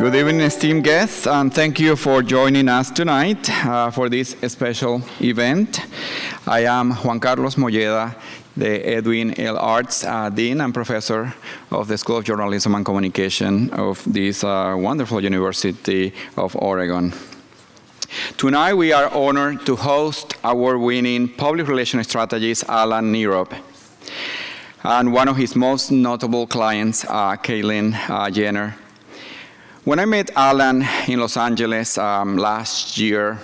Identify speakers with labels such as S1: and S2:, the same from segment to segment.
S1: Good evening, esteemed guests, and thank you for joining us tonight for this special event. I am Juan-Carlos Molleda, the Edwin L. Artzt Dean and Professor of the School of Journalism and Communication of this wonderful University of Oregon. Tonight we are honored to host award-winning public relations strategist Alan Nierob, and one of his most notable clients, Caitlyn Jenner. When I met Alan in Los Angeles last year,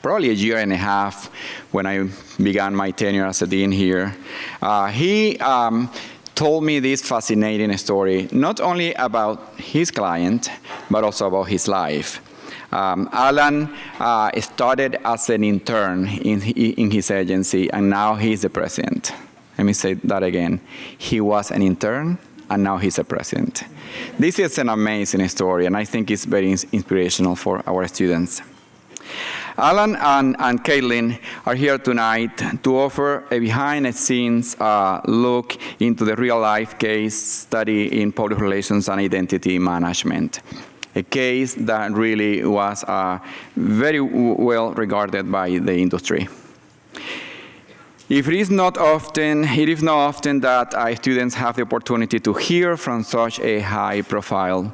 S1: probably a year and a half, when I began my tenure as a dean here, he told me this fascinating story, not only about his client, but also about his life. Alan started as an intern in his agency, and now he's the president. Let me say that again. He was an intern, and now he's a president. This is an amazing story, and I think it's very inspirational for our students. Alan and Caitlyn are here tonight to offer a behind-the-scenes look into the real-life case study in public relations and identity management, a case that really was very well regarded by the industry. It is not often that students have the opportunity to hear from such a high-profile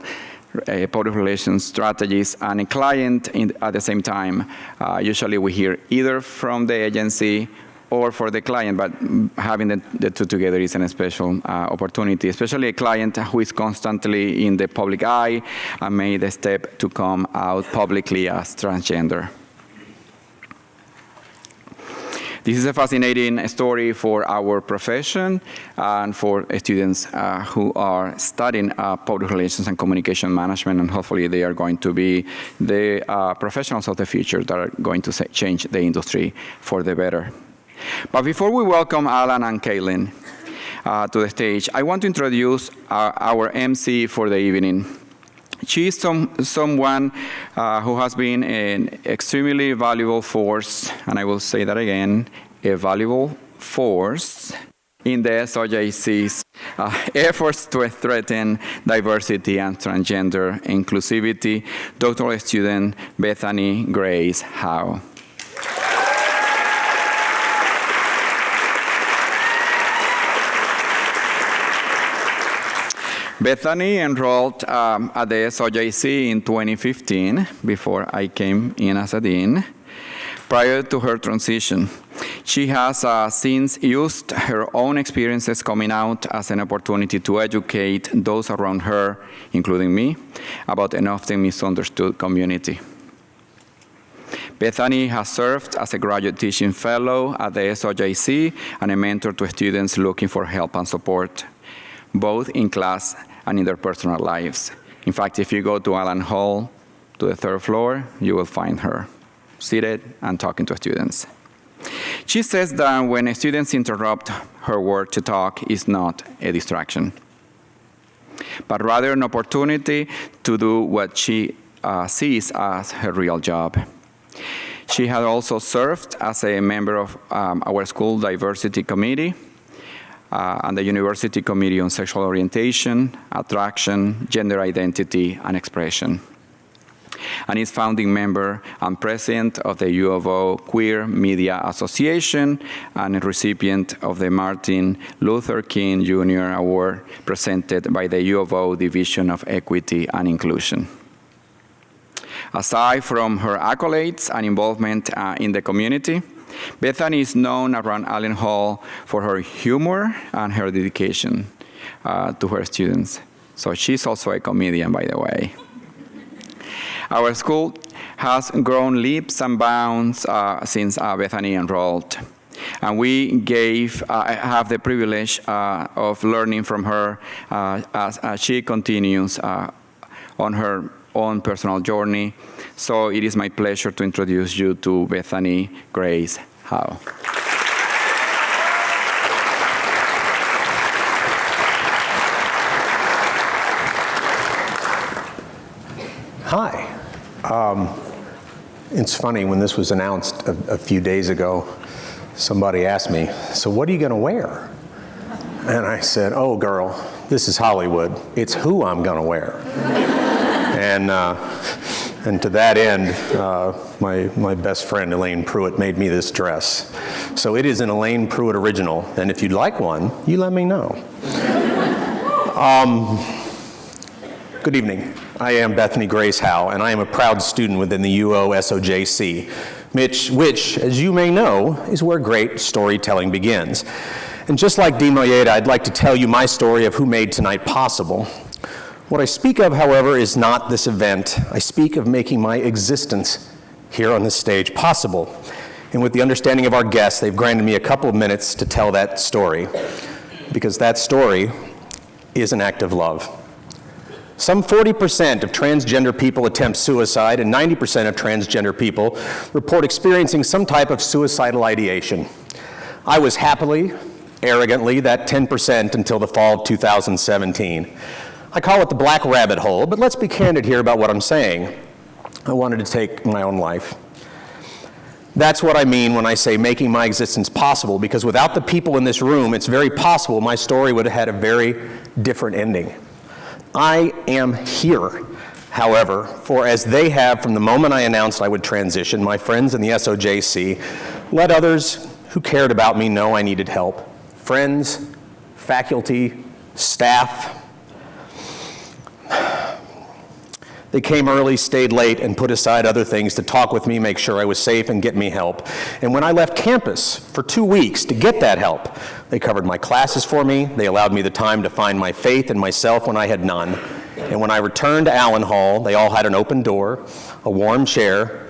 S1: public relations strategist and a client at the same time. Usually we hear either from the agency or for the client, but having the two together is a special opportunity, especially a client who is constantly in the public eye and made the step to come out publicly as transgender. This is a fascinating story for our profession and for students who are studying public relations and communication management, and hopefully they are going to be the professionals of the future that are going to change the industry for the better. But before we welcome Alan and Caitlyn to the stage, I want to introduce our MC for the evening. She is someone who has been an extremely valuable force, and I will say that again, a valuable force in the SOJC's efforts to strengthen diversity and transgender inclusivity, doctoral student Bethany Grace Howe. Bethany enrolled at the SOJC in 2015, before I came in as a dean. Prior to her transition, she has since used her own experiences coming out as an opportunity to educate those around her, including me, about an often misunderstood community. Bethany has served as a graduate teaching fellow at the SOJC and a mentor to students looking for help and support, both in class and in their personal lives. In fact, if you go to Alan Hall, to the third floor, you will find her seated and talking to students. She says that when students interrupt her work to talk, it's not a distraction, but rather an opportunity to do what she sees as her real job. She had also served as a member of our school diversity committee, and the University Committee on Sexual Orientation, Attraction, Gender Identity, and Expression, and is founding member and president of the U of O Queer Media Association and a recipient of the Martin Luther King Jr. Award presented by the U of O Division of Equity and Inclusion. Aside from her accolades and involvement in the community, Bethany is known around Allen Hall for her humor and her dedication to her students. So she's also a comedian, by the way. Our school has grown leaps and bounds since Bethany enrolled. And we have the privilege of learning from her as she continues on her own personal journey. So it is my pleasure to introduce you to Bethany Grace Howe.
S2: Hi. It's funny, when this was announced a few days ago, somebody asked me, so what are you going to wear? And I said, oh, girl, this is Hollywood. It's who I'm going to wear. And to that end, my best friend Elaine Pruitt made me this dress. So it is an Elaine Pruitt original, and if you'd like one, you let me know. Good evening. I am Bethany Grace Howe, and I am a proud student within the UO SOJC, which, as you may know, is where great storytelling begins. And just like Dean Molleda, I'd like to tell you my story of who made tonight possible. What I speak of, however, is not this event. I speak of making my existence here on this stage possible. And with the understanding of our guests, they've granted me a couple of minutes to tell that story, because that story is an act of love. Some 40% of transgender people attempt suicide, and 90% of transgender people report experiencing some type of suicidal ideation. I was happily, arrogantly, that 10% until the fall of 2017. I call it the black rabbit hole, but let's be candid here about what I'm saying. I wanted to take my own life. That's what I mean when I say making my existence possible, because without the people in this room, it's very possible my story would have had a very different ending. I am here, however, for as they have from the moment I announced I would transition, my friends in the SOJC let others who cared about me know I needed help. Friends, faculty, staff. They came early, stayed late, and put aside other things to talk with me, make sure I was safe, and get me help. And when I left campus for 2 weeks to get that help, they covered my classes for me. They allowed me the time to find my faith in myself when I had none. And when I returned to Allen Hall, they all had an open door, a warm chair,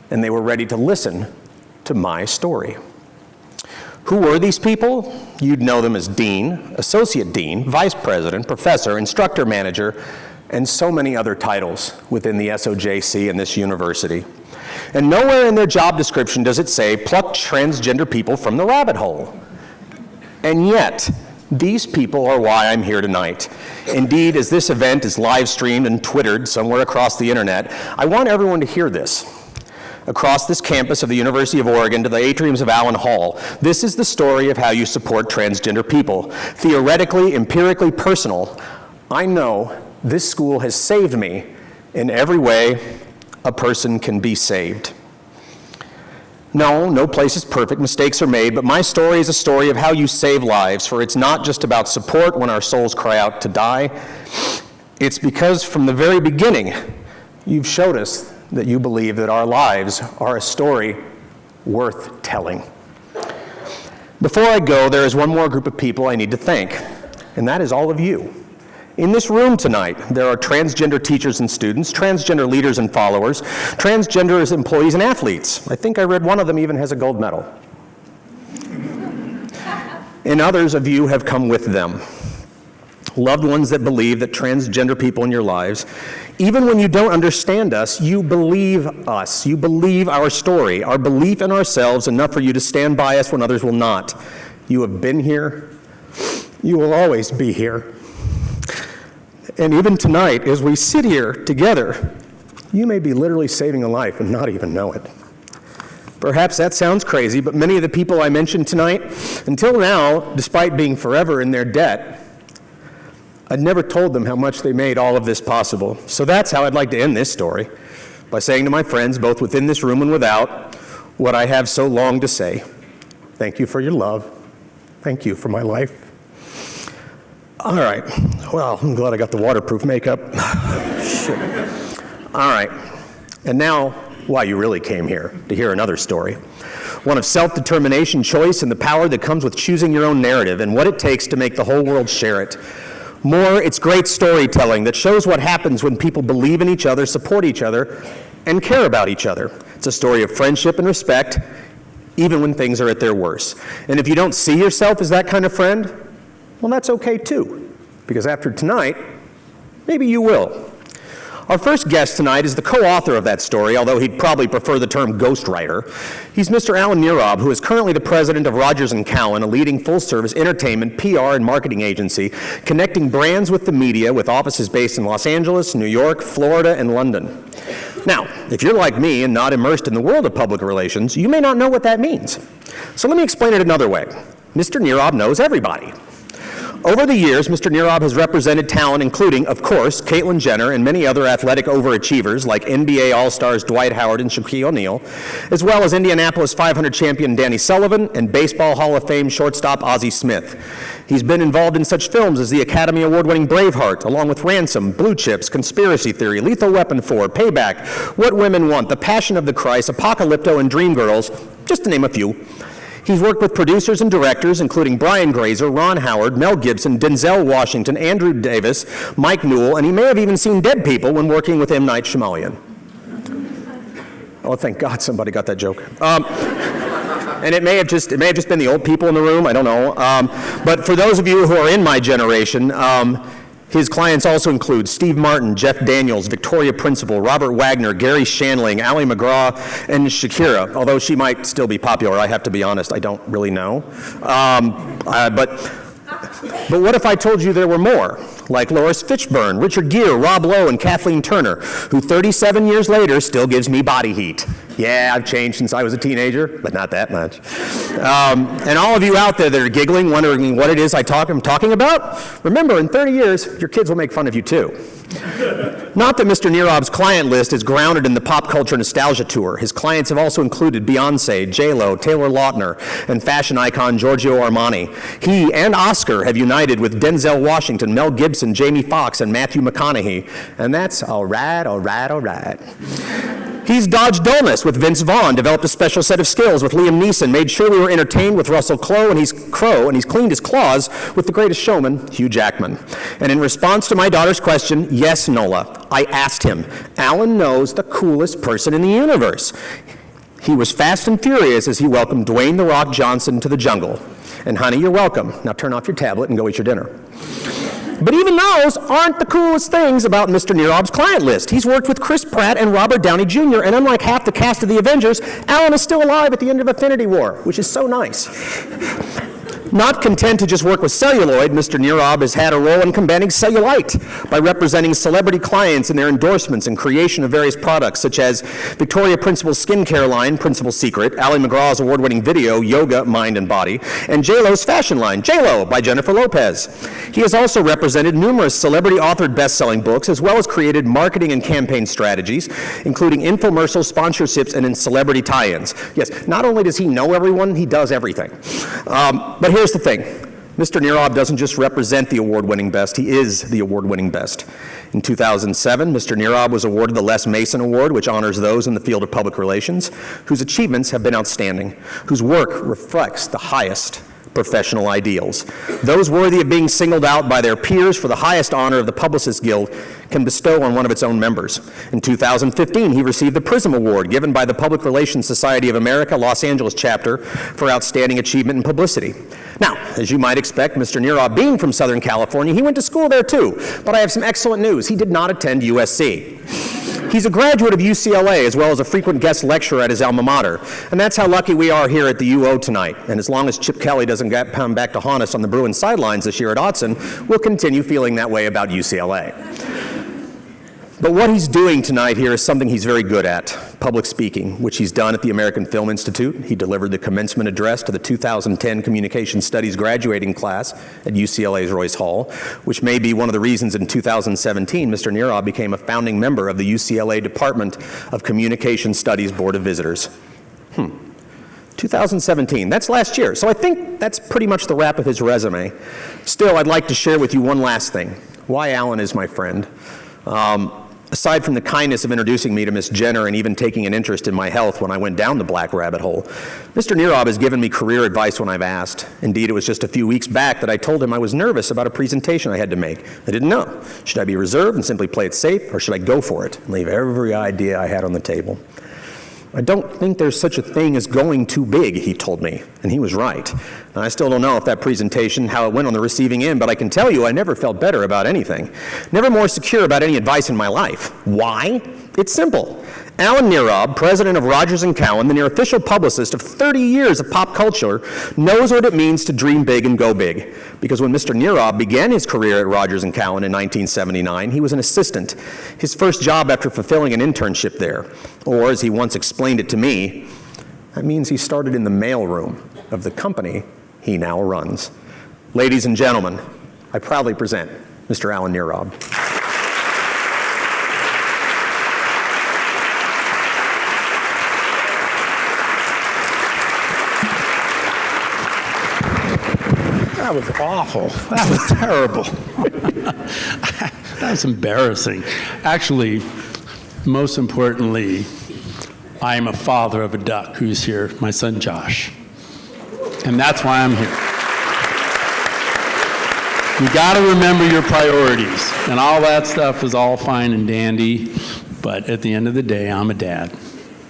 S2: and they were ready to listen to my story. Who were these people? You'd know them as dean, associate dean, vice president, professor, instructor manager, and so many other titles within the SOJC and this university. And nowhere in their job description does it say, pluck transgender people from the rabbit hole. And yet, these people are why I'm here tonight. Indeed, as this event is live streamed and Twittered somewhere across the internet, I want everyone to hear this. Across this campus of the University of Oregon to the atriums of Allen Hall, this is the story of how you support transgender people. Theoretically, empirically, personal, I know this school has saved me in every way a person can be saved. No place is perfect, mistakes are made, but my story is a story of how you save lives, for it's not just about support when our souls cry out to die. It's because from the very beginning, you've showed us that you believe that our lives are a story worth telling. Before I go, there is one more group of people I need to thank, and that is all of you. In this room tonight, there are transgender teachers and students, transgender leaders and followers, transgender employees and athletes. I think I read one of them even has a gold medal. And others of you have come with them. Loved ones that believe that transgender people in your lives, even when you don't understand us, you believe us. You believe our story, our belief in ourselves enough for you to stand by us when others will not. You have been here. You will always be here. And even tonight, as we sit here together, you may be literally saving a life and not even know it. Perhaps that sounds crazy, but many of the people I mentioned tonight, until now, despite being forever in their debt, I'd never told them how much they made all of this possible. So that's how I'd like to end this story, by saying to my friends, both within this room and without, what I have so long to say. Thank you for your love. Thank you for my life. All right, well, I'm glad I got the waterproof makeup. Shit. All right, and now, why you really came here, to hear another story. One of self-determination, choice, and the power that comes with choosing your own narrative and what it takes to make the whole world share it. More, it's great storytelling that shows what happens when people believe in each other, support each other, and care about each other. It's a story of friendship and respect, even when things are at their worst. And if you don't see yourself as that kind of friend, well, that's okay too, because after tonight, maybe you will. Our first guest tonight is the co-author of that story, although he'd probably prefer the term ghostwriter. He's Mr. Alan Nierob, who is currently the president of Rogers & Cowan, a leading full-service entertainment, PR, and marketing agency, connecting brands with the media with offices based in Los Angeles, New York, Florida, and London. Now, if you're like me and not immersed in the world of public relations, you may not know what that means. So let me explain it another way. Mr. Nierob knows everybody. Over the years, Mr. Nierob has represented talent including, of course, Caitlyn Jenner and many other athletic overachievers like NBA All-Stars Dwight Howard and Shaquille O'Neal, as well as Indianapolis 500 champion Danny Sullivan and Baseball Hall of Fame shortstop Ozzie Smith. He's been involved in such films as the Academy Award-winning Braveheart, along with Ransom, Blue Chips, Conspiracy Theory, Lethal Weapon 4, Payback, What Women Want, The Passion of the Christ, Apocalypto, and Dreamgirls, just to name a few. He's worked with producers and directors, including Brian Grazer, Ron Howard, Mel Gibson, Denzel Washington, Andrew Davis, Mike Newell, and he may have even seen Dead People when working with M. Night Shyamalan. Oh, thank God somebody got that joke. And it may have just been the old people in the room, I don't know. But for those of you who are in my generation, his clients also include Steve Martin, Jeff Daniels, Victoria Principal, Robert Wagner, Gary Shandling, Ali McGraw, and Shakira. Although she might still be popular, I have to be honest, I don't really know. But what if I told you there were more? Like Loris Fitchburn, Richard Gere, Rob Lowe, and Kathleen Turner, who 37 years later still gives me body heat. Yeah, I've changed since I was a teenager, but not that much. And all of you out there that are giggling, wondering what it is I'm talking about, remember, in 30 years, your kids will make fun of you too. Not that Mr. Nierob's client list is grounded in the pop culture nostalgia tour. His clients have also included Beyonce, J-Lo, Taylor Lautner, and fashion icon Giorgio Armani. He and Oscar have united with Denzel Washington, Mel Gibson, Jamie Foxx, and Matthew McConaughey. And that's all right, all right, all right. He's dodged dullness with Vince Vaughn, developed a special set of skills with Liam Neeson, made sure we were entertained with Russell Crowe, and he's cleaned his claws with the greatest showman, Hugh Jackman. And in response to my daughter's question, yes, Nola, I asked him, Alan knows the coolest person in the universe. He was fast and furious as he welcomed Dwayne "The Rock" Johnson to the jungle. And honey, you're welcome. Now turn off your tablet and go eat your dinner. But even those aren't the coolest things about Mr. Nierob's client list. He's worked with Chris Pratt and Robert Downey Jr., and unlike half the cast of the Avengers, Alan is still alive at the end of Infinity War, which is so nice. Not content to just work with celluloid, Mr. Nierob has had a role in combating cellulite by representing celebrity clients in their endorsements and creation of various products, such as Victoria Principal's skincare line, Principal Secret, Ali McGraw's award-winning video, Yoga, Mind and Body, and J-Lo's fashion line, J-Lo by Jennifer Lopez. He has also represented numerous celebrity-authored best-selling books, as well as created marketing and campaign strategies, including infomercial sponsorships and in celebrity tie-ins. Yes, not only does he know everyone, he does everything. But here's the thing. Mr. Nierob doesn't just represent the award-winning best, he is the award-winning best. In 2007, Mr. Nierob was awarded the Les Mason Award, which honors those in the field of public relations whose achievements have been outstanding, whose work reflects the highest professional ideals. Those worthy of being singled out by their peers for the highest honor of the Publicists Guild can bestow on one of its own members. In 2015, he received the Prism Award given by the Public Relations Society of America, Los Angeles chapter, for outstanding achievement in publicity. Now, as you might expect, Mr. Nierob being from Southern California, he went to school there too, but I have some excellent news. He did not attend USC. He's a graduate of UCLA, as well as a frequent guest lecturer at his alma mater. And that's how lucky we are here at the UO tonight. And as long as Chip Kelly doesn't come back to haunt us on the Bruins sidelines this year at Artzt, we'll continue feeling that way about UCLA. But what he's doing tonight here is something he's very good at, public speaking, which he's done at the American Film Institute. He delivered the commencement address to the 2010 Communication Studies graduating class at UCLA's Royce Hall, which may be one of the reasons in 2017 Mr. Nierob became a founding member of the UCLA Department of Communication Studies Board of Visitors. 2017, that's last year. So I think that's pretty much the wrap of his resume. Still, I'd like to share with you one last thing, why Alan is my friend. Aside from the kindness of introducing me to Miss Jenner and even taking an interest in my health when I went down the black rabbit hole, Mr. Nierob has given me career advice when I've asked. Indeed, it was just a few weeks back that I told him I was nervous about a presentation I had to make. I didn't know. Should I be reserved and simply play it safe, or should I go for it and leave every idea I had on the table? I don't think there's such a thing as going too big, he told me, and he was right. And I still don't know if that presentation, how it went on the receiving end, but I can tell you I never felt better about anything. Never more secure about any advice in my life. Why? It's simple. Alan Nierob, president of Rogers & Cowan, the near official publicist of 30 years of pop culture, knows what it means to dream big and go big. Because when Mr. Nierob began his career at Rogers & Cowan in 1979, he was an assistant, his first job after fulfilling an internship there. Or, as he once explained it to me, that means he started in the mailroom of the company he now runs. Ladies and gentlemen, I proudly present Mr. Alan Nierob.
S3: That was awful. That was terrible. That's embarrassing. Actually, most importantly, I am a father of a duck who's here, my son Josh. And that's why I'm here. You got to remember your priorities. And all that stuff is all fine and dandy. But at the end of the day, I'm a dad.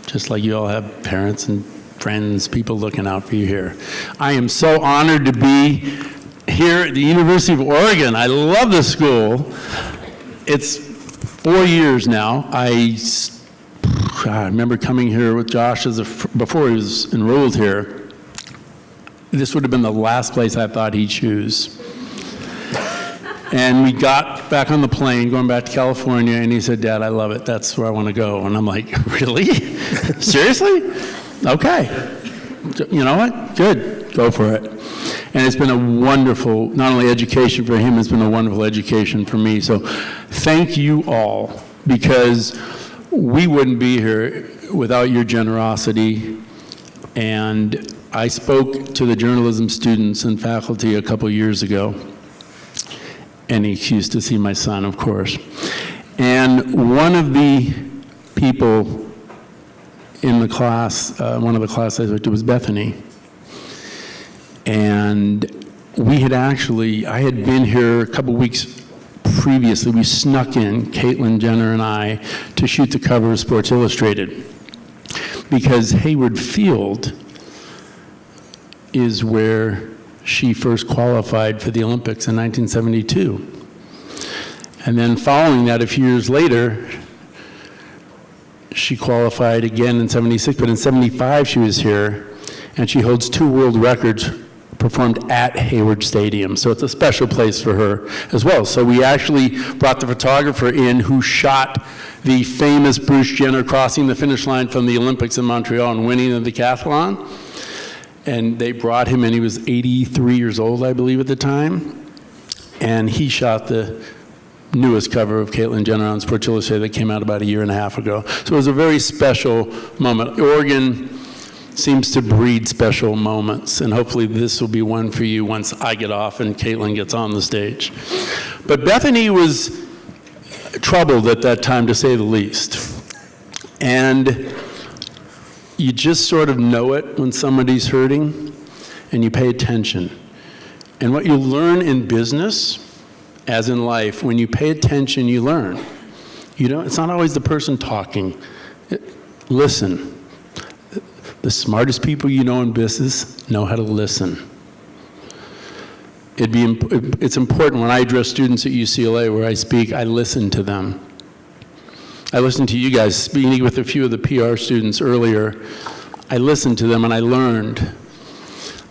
S3: Just like you all have parents and friends, people looking out for you here. I am so honored to be here at the University of Oregon. I love this school. It's 4 years now. I remember coming here with Josh before he was enrolled here. This would have been the last place I thought he'd choose. And we got back on the plane, going back to California, and he said, "Dad, I love it. That's where I want to go." And I'm like, "Really? Seriously? Okay. You know what? Good. Go for it." And it's been a wonderful, not only education for him, it's been a wonderful education for me. So thank you all, because we wouldn't be here without your generosity. And I spoke to the journalism students and faculty a couple years ago. Any excuse to see my son, of course. And one of the people in the class, one of the classes I took was Bethany. And we had actually, I had been here a couple weeks previously. We snuck in, Caitlyn Jenner and I, to shoot the cover of Sports Illustrated. Because Hayward Field is where she first qualified for the Olympics in 1972. And then following that, a few years later, she qualified again in 76, but in 75 she was here, and she holds 2 world records performed at Hayward Stadium. So it's a special place for her as well. So we actually brought the photographer in who shot the famous Bruce Jenner crossing the finish line from the Olympics in Montreal and winning the decathlon. And they brought him in. He was 83 years old, I believe, at the time. And he shot the newest cover of Caitlyn Jenner on Sports Illustrated that came out about 1.5 years ago. So it was a very special moment. Oregon seems to breed special moments, and hopefully this will be one for you once I get off and Caitlyn gets on the stage. But Bethany was troubled at that time, to say the least. And you just sort of know it when somebody's hurting, and you pay attention. And what you learn in business, as in life, when you pay attention, you learn. It's not always the person talking. Listen. The smartest people you know in business know how to listen. It's important when I address students at UCLA where I speak, I listen to them. I listened to you guys speaking with a few of the PR students earlier. I listened to them and I learned.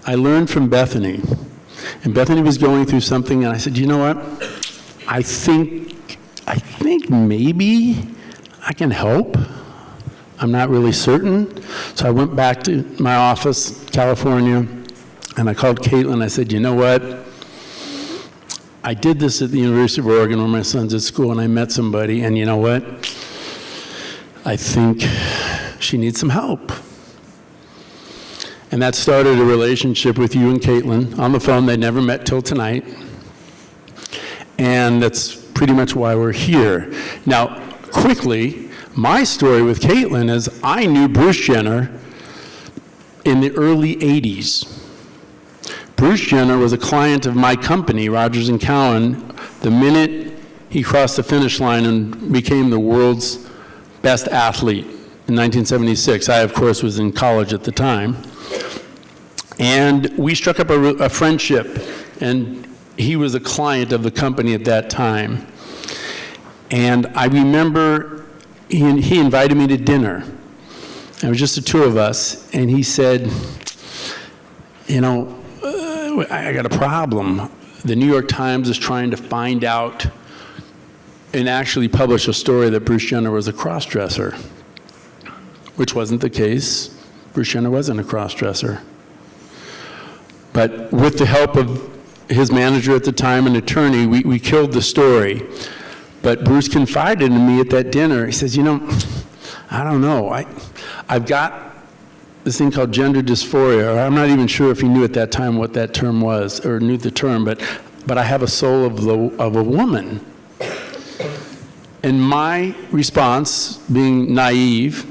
S3: I learned from Bethany. And Bethany was going through something, and I said, "You know what? I think maybe I can help. I'm not really certain." So I went back to my office, California, and I called Caitlyn. I said, "You know what? I did this at the University of Oregon where my son's at school, and I met somebody, and you know what? I think she needs some help." And that started a relationship with you and Caitlyn on the phone. They never met till tonight. And that's pretty much why we're here. Now, quickly, my story with Caitlyn is I knew Bruce Jenner in the early 80s. Bruce Jenner was a client of my company, Rogers & Cowan, the minute he crossed the finish line and became the world's best athlete in 1976. I, of course, was in college at the time. And we struck up a friendship, and he was a client of the company at that time. And I remember he invited me to dinner. It was just the two of us, and he said, I got a problem. The New York Times is trying to find out and actually publish a story that Bruce Jenner was a cross-dresser, which wasn't the case. Bruce Jenner wasn't a cross-dresser. But with the help of his manager at the time, an attorney, we killed the story. But Bruce confided in me at that dinner. He says, I don't know. I've got this thing called gender dysphoria. Or I'm not even sure if he knew at that time what that term was, or knew the term, but I have a soul of a woman. And my response, being naive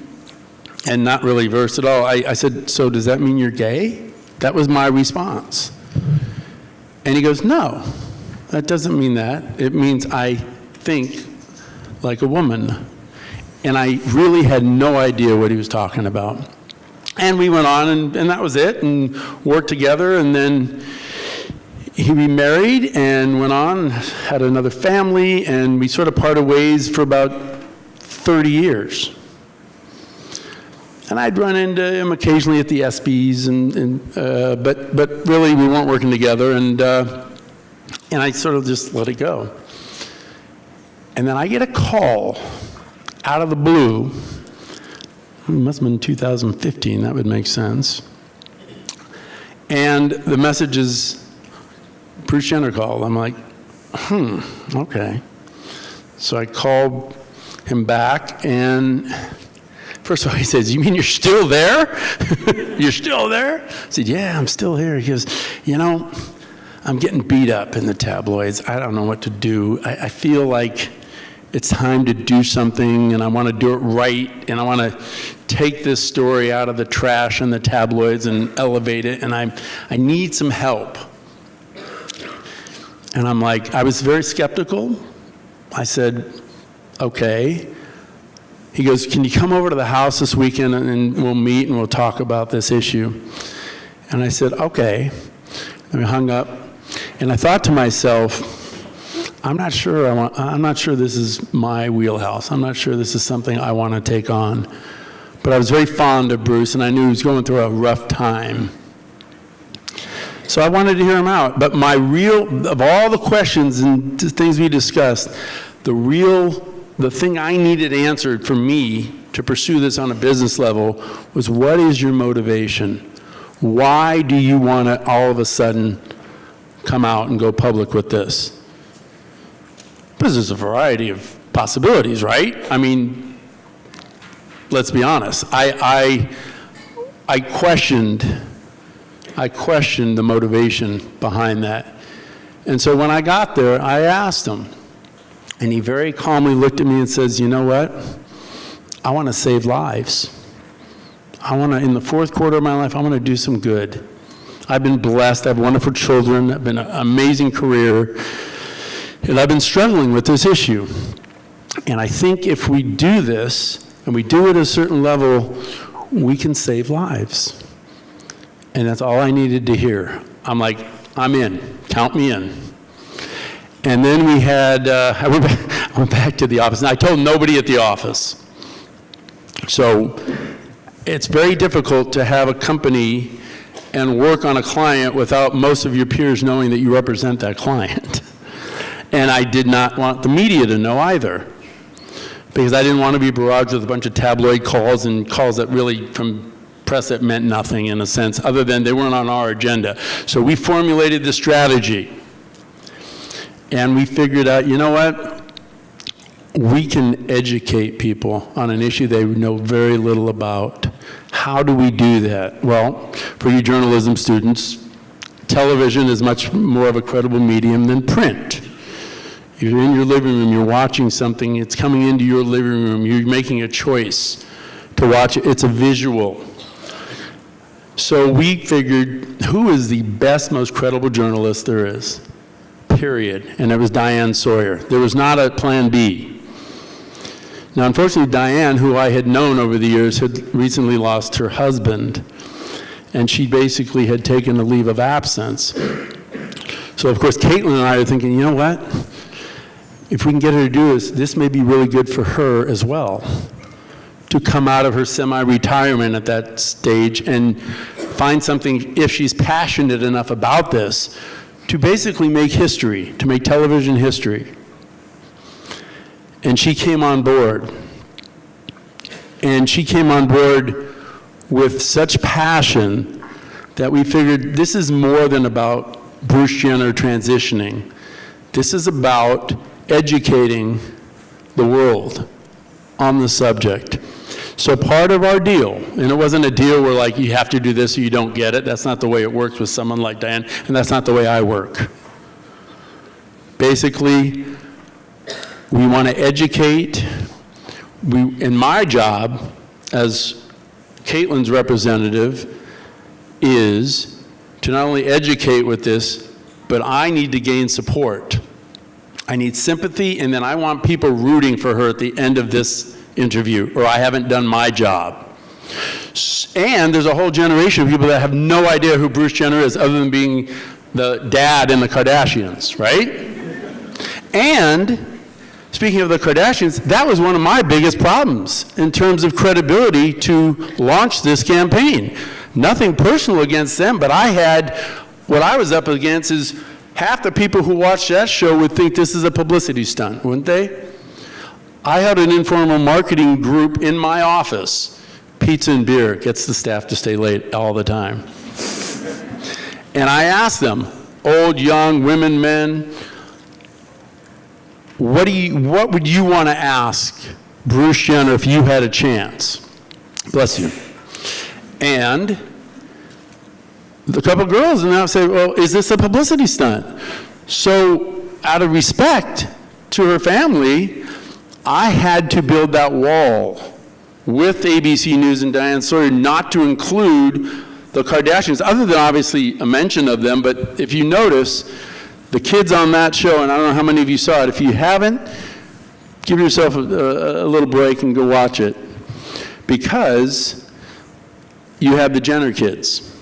S3: and not really versed at all, I said, so does that mean you're gay? That was my response. And he goes, no, that doesn't mean that. It means I think like a woman. And I really had no idea what he was talking about. And we went on, and that was it, and worked together, and then he remarried and went on, had another family, and we sort of parted ways for about 30 years. And I'd run into him occasionally at the ESPYs, but really we weren't working together, and I sort of just let it go. And then I get a call out of the blue. It must have been 2015, that would make sense. And the message is, Bruce Jenner called. I'm like, okay. So I called him back, and first of all, he says, you mean you're still there? You're still there? I said, yeah, I'm still here. He goes, I'm getting beat up in the tabloids. I don't know what to do. I feel like it's time to do something, and I want to do it right, and I want to take this story out of the trash and the tabloids and elevate it, and I need some help. And I'm like, I was very skeptical. I said, okay. He goes, can you come over to the house this weekend and we'll meet and we'll talk about this issue? And I said, okay. And we hung up. And I thought to myself, I'm not sure this is my wheelhouse. I'm not sure this is something I want to take on. But I was very fond of Bruce, and I knew he was going through a rough time. So I wanted to hear him out. But of all the questions and things we discussed, the thing I needed answered for me to pursue this on a business level was, what is your motivation? Why do you want to all of a sudden come out and go public with this? Because there's a variety of possibilities, right? I mean, let's be honest. I questioned the motivation behind that. And so when I got there, I asked him, and he very calmly looked at me and says, you know what? I want to save lives. In the fourth quarter of my life, I want to do some good. I've been blessed. I have wonderful children. I've been an amazing career. And I've been struggling with this issue. And I think if we do this, and we do it at a certain level, we can save lives. And that's all I needed to hear. I'm like, I'm in. Count me in. And then we had, I went back to the office, and I told nobody at the office. So it's very difficult to have a company and work on a client without most of your peers knowing that you represent that client. And I did not want the media to know either, because I didn't want to be barraged with a bunch of tabloid calls and calls that really, from press, that meant nothing in a sense, other than they weren't on our agenda. So we formulated the strategy. And we figured out, you know what? We can educate people on an issue they know very little about. How do we do that? Well, for you journalism students, television is much more of a credible medium than print. You're in your living room, you're watching something, it's coming into your living room, you're making a choice to watch it. It's a visual. So we figured, who is the best, most credible journalist there is? Period. And it was Diane Sawyer. There was not a plan B. Now, unfortunately, Diane, who I had known over the years, had recently lost her husband, and she basically had taken a leave of absence. So, of course, Caitlyn and I are thinking, you know what? If we can get her to do this may be really good for her as well, to come out of her semi-retirement at that stage and find something, if she's passionate enough about this, to basically make history, to make television history. And she came on board. And she came on board with such passion that we figured this is more than about Bruce Jenner transitioning. This is about educating the world on the subject. So part of our deal, and it wasn't a deal where like you have to do this or you don't get it. That's not the way it works with someone like Diane, and that's not the way I work. Basically, we want to educate. And my job as Caitlyn's representative is to not only educate with this, but I need to gain support. I need sympathy, and then I want people rooting for her at the end of this interview, or I haven't done my job. And there's a whole generation of people that have no idea who Bruce Jenner is other than being the dad in the Kardashians, right? And speaking of the Kardashians, that was one of my biggest problems in terms of credibility to launch this campaign. Nothing personal against them, but what I was up against is half the people who watch that show would think this is a publicity stunt, wouldn't they? I had an informal marketing group in my office. Pizza and beer gets the staff to stay late all the time. And I asked them, old, young, women, men, what would you want to ask Bruce Jenner if you had a chance? Bless you. And a couple girls and I say, well, is this a publicity stunt? So out of respect to her family, I had to build that wall with ABC News and Diane Sawyer not to include the Kardashians, other than obviously a mention of them. But if you notice, the kids on that show, and I don't know how many of you saw it, if you haven't, give yourself a little break and go watch it, because you have the Jenner kids.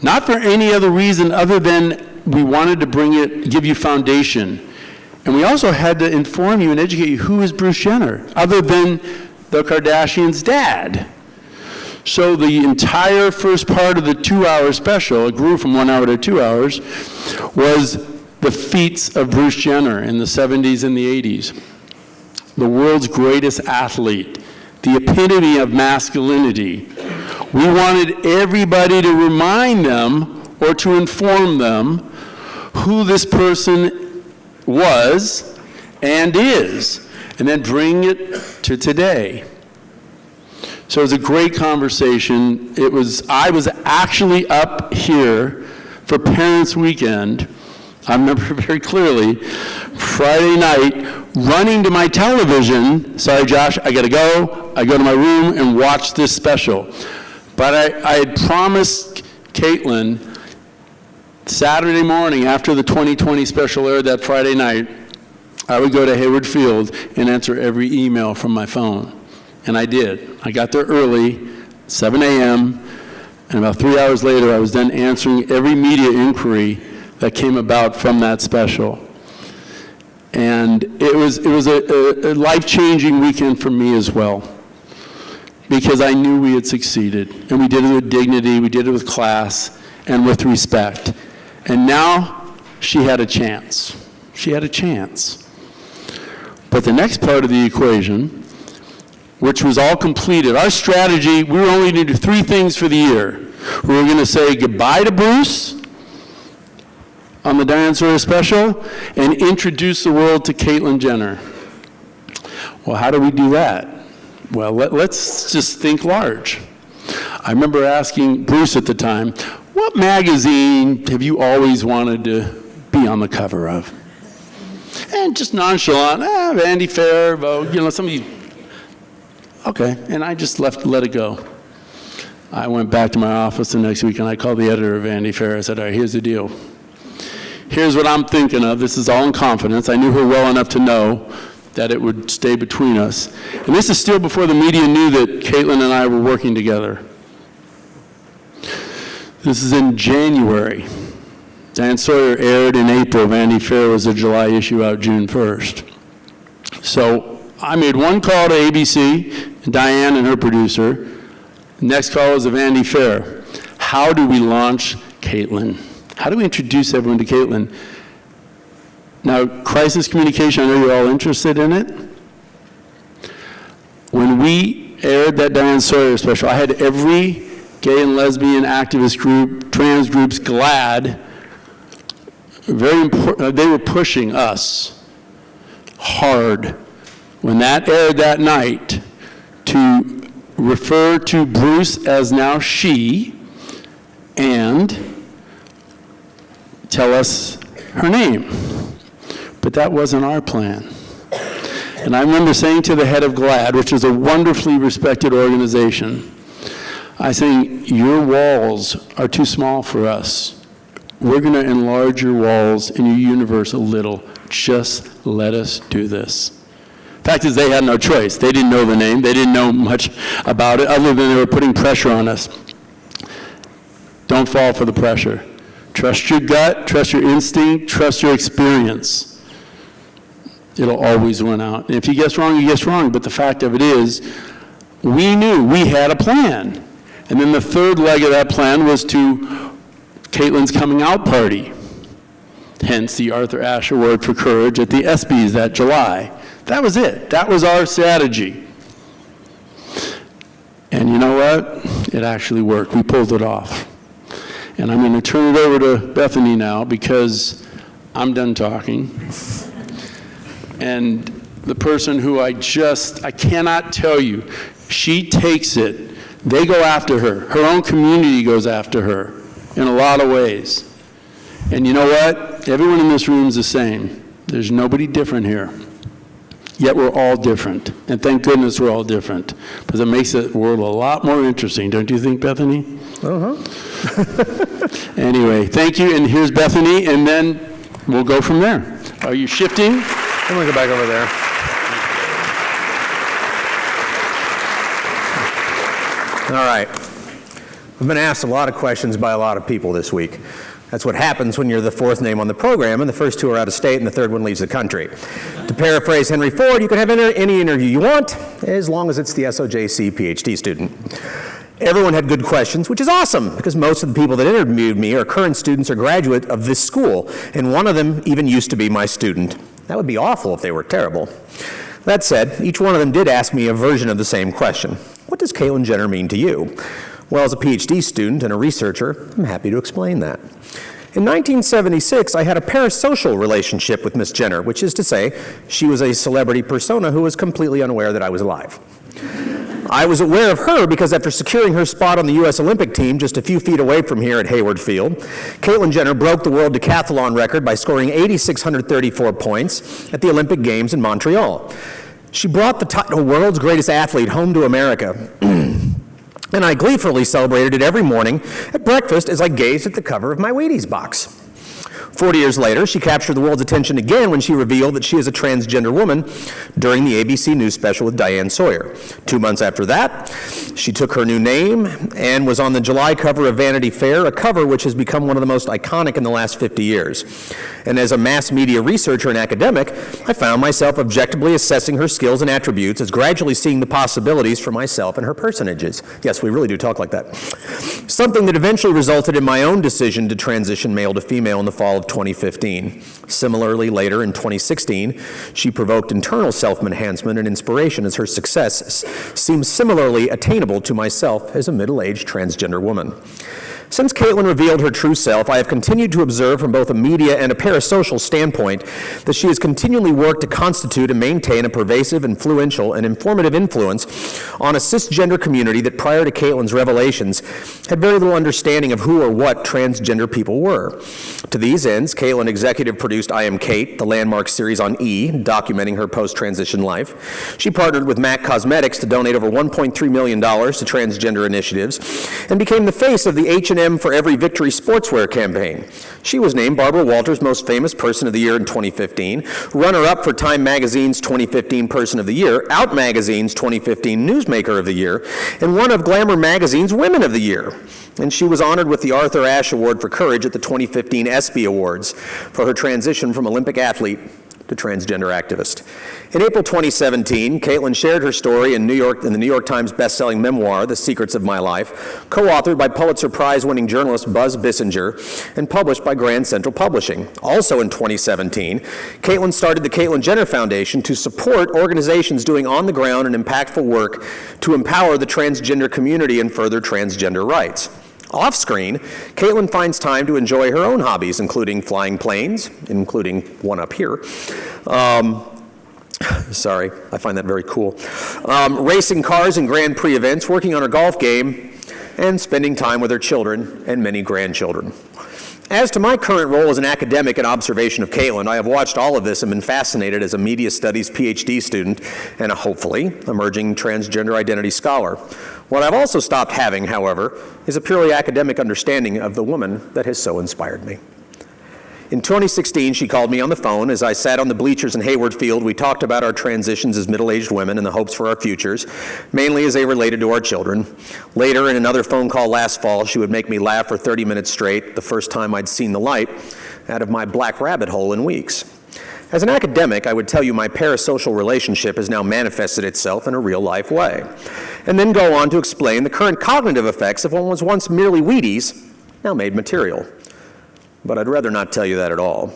S3: Not for any other reason other than we wanted to give you foundation. And we also had to inform you and educate you who is Bruce Jenner, other than the Kardashians' dad. So the entire first part of the 2-hour special, it grew from 1 hour to 2 hours, was the feats of Bruce Jenner in the 70s and the 80s. The world's greatest athlete, the epitome of masculinity. We wanted everybody to remind them or to inform them who this person was and is, and then bring it to today. So it was a great conversation. I was actually up here for Parents' Weekend. I remember very clearly, Friday night, running to my television. Sorry, Josh, I gotta go. I go to my room and watch this special. But I had promised Caitlyn Saturday morning after the 2020 special aired that Friday night, I would go to Hayward Field and answer every email from my phone. And I did. I got there early, 7 a.m., and about 3 hours later, I was then answering every media inquiry that came about from that special. And it was a life-changing weekend for me as well, because I knew we had succeeded, and we did it with dignity, we did it with class, and with respect. And now she had a chance. She had a chance. But the next part of the equation, which was all completed, our strategy, we were only going to do 3 things for the year. We were going to say goodbye to Bruce on the Diane Sawyer special and introduce the world to Caitlyn Jenner. Well, how do we do that? Well, let's just think large. I remember asking Bruce at the time, what magazine have you always wanted to be on the cover of? And just nonchalant, Vanity Fair, Vogue, somebody. Okay, and I just let it go. I went back to my office the next week and I called the editor of Vanity Fair. I said, all right, here's the deal. Here's what I'm thinking of. This is all in confidence. I knew her well enough to know that it would stay between us. And this is still before the media knew that Caitlyn and I were working together. This is in January. Diane Sawyer aired in April. Vanity Fair was a July issue out June 1st. So I made one call to ABC, and Diane and her producer. The next call was to Vanity Fair. How do we launch Caitlyn? How do we introduce everyone to Caitlyn? Now, crisis communication, I know you're all interested in it. When we aired that Diane Sawyer special, I had every gay and lesbian activist group, trans groups glad very important, they were pushing us hard when that aired that night to refer to Bruce as now she and tell us her name. But that wasn't our plan. And I remember saying to the head of GLAAD, which is a wonderfully respected organization, I saying, your walls are too small for us. We're going to enlarge your walls and your universe a little. Just let us do this. Fact is, they had no choice. They didn't know the name. They didn't know much about it other than they were putting pressure on us. Don't fall for the pressure. Trust your gut, trust your instinct, trust your experience. It'll always win out. And if you guess wrong, you guess wrong. But the fact of it is, we knew we had a plan. And then the third leg of that plan was to Caitlyn's coming out party. Hence the Arthur Ashe Award for Courage at the ESPYs that July. That was it. That was our strategy. And you know what? It actually worked. We pulled it off. And I'm going to turn it over to Bethany now because I'm done talking. And the person who I cannot tell you, she takes it. They go after her. Her own community goes after her in a lot of ways. And you know what? Everyone in this room is the same. There's nobody different here. Yet we're all different. And thank goodness we're all different. Because it makes the world a lot more interesting. Don't you think, Bethany? Uh-huh. Anyway, thank you. And here's Bethany. And then we'll go from there. Are you shifting?
S2: I'm going to go back over there. All right. I've been asked a lot of questions by a lot of people this week. That's what happens when you're the fourth name on the program, and the first two are out of state, and the third one leaves the country. To paraphrase Henry Ford, you can have any interview you want, as long as it's the SOJC PhD student. Everyone had good questions, which is awesome, because most of the people that interviewed me are current students or graduate of this school, and one of them even used to be my student. That would be awful if they were terrible. That said, each one of them did ask me a version of the same question. What does Caitlyn Jenner mean to you? Well, as a PhD student and a researcher, I'm happy to explain that. In 1976, I had a parasocial relationship with Miss Jenner, which is to say, she was a celebrity persona who was completely unaware that I was alive. I was aware of her because after securing her spot on the U.S. Olympic team just a few feet away from here at Hayward Field, Caitlyn Jenner broke the world decathlon record by scoring 8,634 points at the Olympic Games in Montreal. She brought the title World's Greatest Athlete home to America. And I gleefully celebrated it every morning at breakfast as I gazed at the cover of my Wheaties box. 40 years later, she captured the world's attention again when she revealed that she is a transgender woman during the ABC News special with Diane Sawyer. 2 months after that, she took her new name and was on the July cover of Vanity Fair, a cover which has become one of the most iconic in the last 50 years. And as a mass media researcher and academic, I found myself objectively assessing her skills and attributes as gradually seeing the possibilities for myself and her personages. Yes, we really do talk like that. Something that eventually resulted in my own decision to transition male to female in the fall of 2015. Similarly, later in 2016, she provoked internal self-enhancement and inspiration as her success seems similarly attainable to myself as a middle-aged transgender woman. Since Caitlyn revealed her true self, I have continued to observe from both a media and a parasocial standpoint that she has continually worked to constitute and maintain a pervasive, influential, and informative influence on a cisgender community that prior to Caitlyn's revelations had very little understanding of who or what transgender people were. To these ends, Caitlyn executive produced I Am Kate, the landmark series on E! Documenting her post-transition life. She partnered with MAC Cosmetics to donate over $1.3 million to transgender initiatives and became the face of the H&M for Every Victory sportswear campaign. She was named Barbara Walters' Most Famous Person of the Year in 2015, runner-up for Time Magazine's 2015 Person of the Year, Out Magazine's 2015 Newsmaker of the Year, and one of Glamour Magazine's Women of the Year. And she was honored with the Arthur Ashe Award for Courage at the 2015 ESPY Awards for her transition from Olympic athlete to transgender activist. In April 2017, Caitlyn shared her story in the New York Times best-selling memoir, The Secrets of My Life, co-authored by Pulitzer Prize-winning journalist Buzz Bissinger and published by Grand Central Publishing. Also in 2017, Caitlyn started the Caitlyn Jenner Foundation to support organizations doing on-the-ground and impactful work to empower the transgender community and further transgender rights. Off-screen, Caitlyn finds time to enjoy her own hobbies, including flying planes, including one up here. Sorry, I find that very cool. Racing cars in Grand Prix events, working on her golf game, and spending time with her children and many grandchildren. As to my current role as an academic and observation of Caitlyn, I have watched all of this and been fascinated as a media studies PhD student and a hopefully emerging transgender identity scholar. What I've also stopped having, however, is a purely academic understanding of the woman that has so inspired me. In 2016, she called me on the phone. As I sat on the bleachers in Hayward Field, we talked about our transitions as middle-aged women and the hopes for our futures, mainly as they related to our children. Later, in another phone call last fall, she would make me laugh for 30 minutes straight, the first time I'd seen the light out of my black rabbit hole in weeks. As an academic, I would tell you my parasocial relationship has now manifested itself in a real-life way, and then go on to explain the current cognitive effects of what was once merely Wheaties, now made material. But I'd rather not tell you that at all.